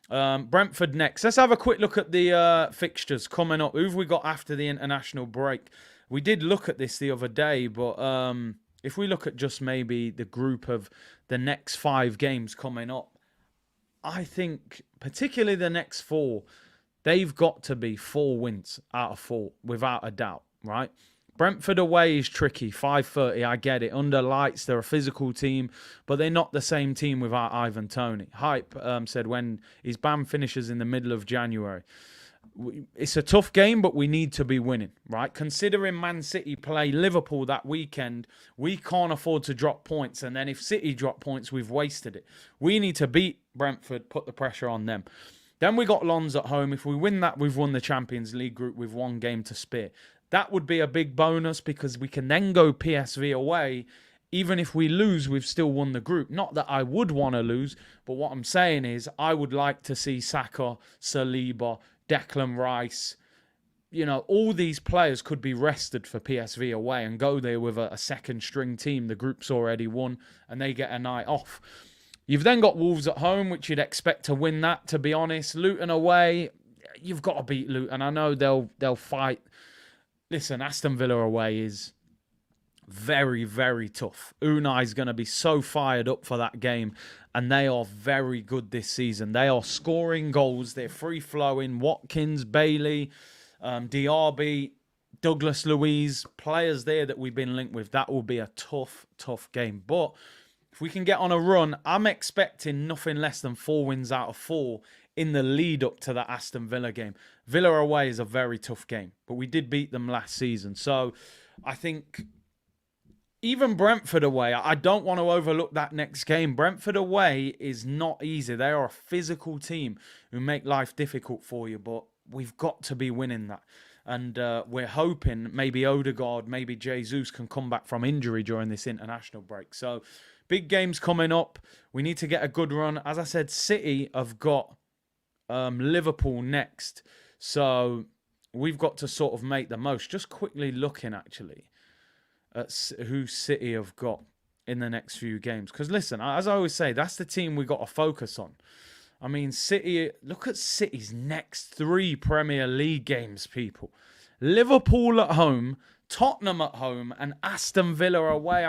S1: Brentford next. Let's have a quick look at the fixtures coming up. Who've we got after the international break? We did look at this the other day, but if we look at just maybe the group of the next 5 games coming up, I think particularly the next 4, they've got to be 4 wins out of 4 without a doubt, right? Brentford away is tricky, 5:30, I get it. Under lights, they're a physical team, but they're not the same team without Ivan Toney. Hype said when his ban finishes in the middle of January. it's a tough game, but we need to be winning, right? Considering Man City play Liverpool that weekend, we can't afford to drop points. And then if City drop points, we've wasted it. We need to beat Brentford, put the pressure on them. Then we got Lens at home. If we win that, we've won the Champions League group with 1 game to spare. That would be a big bonus because we can then go PSV away. Even if we lose, we've still won the group. Not that I would want to lose, but what I'm saying is I would like to see Saka, Saliba, Declan Rice. You know, all these players could be rested for PSV away and go there with a second string team. The group's already won and they get a night off. You've then got Wolves at home, which you'd expect to win that, to be honest. Luton away, you've got to beat Luton. I know they'll fight. Listen, Aston Villa away is very, very tough. Unai's going to be so fired up for that game, and they are very good this season. They are scoring goals. They're free-flowing. Watkins, Bailey, Diaby, Douglas Luiz, players there that we've been linked with. That will be a tough, tough game. But if we can get on a run, I'm expecting nothing less than 4 wins out of 4 in the lead up to the Aston Villa game. Villa away is a very tough game, but we did beat them last season. So I think even Brentford away, I don't want to overlook that next game. Brentford away is not easy. They are a physical team who make life difficult for you, but we've got to be winning that. And we're hoping maybe Odegaard, maybe Jesus can come back from injury during this international break. So big games coming up. We need to get a good run. As I said, City have got Liverpool next. So we've got to sort of make the most. Just quickly looking, actually, at who City have got in the next few games. Because, listen, as I always say, that's the team we got to focus on. I mean, City, look at City's next 3 Premier League games, people. Liverpool at home, Tottenham at home, and Aston Villa away.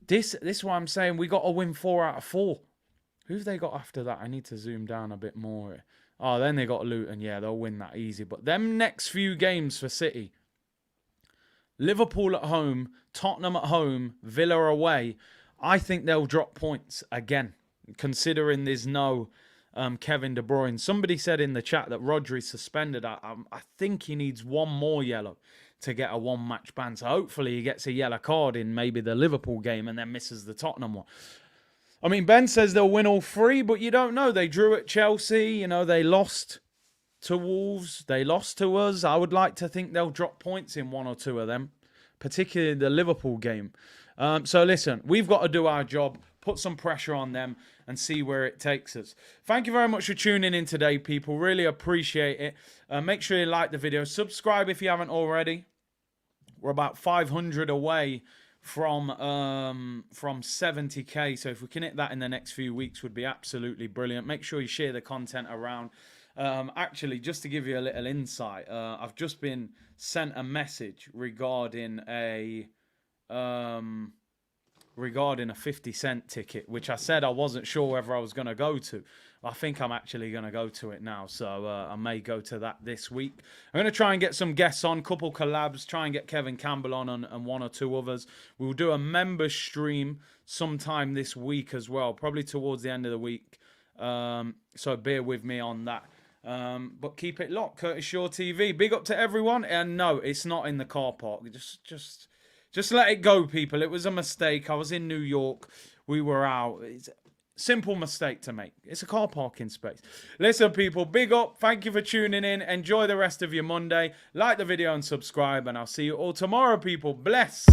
S1: This is what I'm saying. We got to win 4 out of 4. Who've they got after that? I need to zoom down a bit more. Oh, then they got Luton. Yeah, they'll win that easy. But them next few games for City, Liverpool at home, Tottenham at home, Villa away, I think they'll drop points again, considering there's no Kevin De Bruyne. Somebody said in the chat that Rodri's suspended. I think he needs 1 more yellow to get a 1-match ban. So hopefully he gets a yellow card in maybe the Liverpool game and then misses the Tottenham one. I mean, Ben says they'll win all 3, but you don't know. They drew at Chelsea. You know, they lost to Wolves. They lost to us. I would like to think they'll drop points in 1 or 2 of them, particularly the Liverpool game. So listen, we've got to do our job, put some pressure on them and see where it takes us. Thank you very much for tuning in today, people. Really appreciate it. Make sure you like the video. Subscribe if you haven't already. We're about 500 away from 70k. So if we can hit that in the next few weeks would be absolutely brilliant. Make sure you share the content around. Actually, just to give you a little insight, I've just been sent a message regarding a 50-cent ticket, which I said I wasn't sure whether I was going to go to. I think I'm actually going to go to it now, so I may go to that this week. I'm going to try and get some guests on, couple collabs, try and get Kevin Campbell on and 1 or 2 others. We'll do a member stream sometime this week as well, probably towards the end of the week. So bear with me on that. But keep it locked. Curtis Shaw TV. Big up to everyone. And no, it's not in the car park. Just let it go, people. It was a mistake. I was in New York. We were out. It's a simple mistake to make. It's a car parking space. Listen, people, big up. Thank you for tuning in. Enjoy the rest of your Monday. Like the video and subscribe. And I'll see you all tomorrow, people. Bless.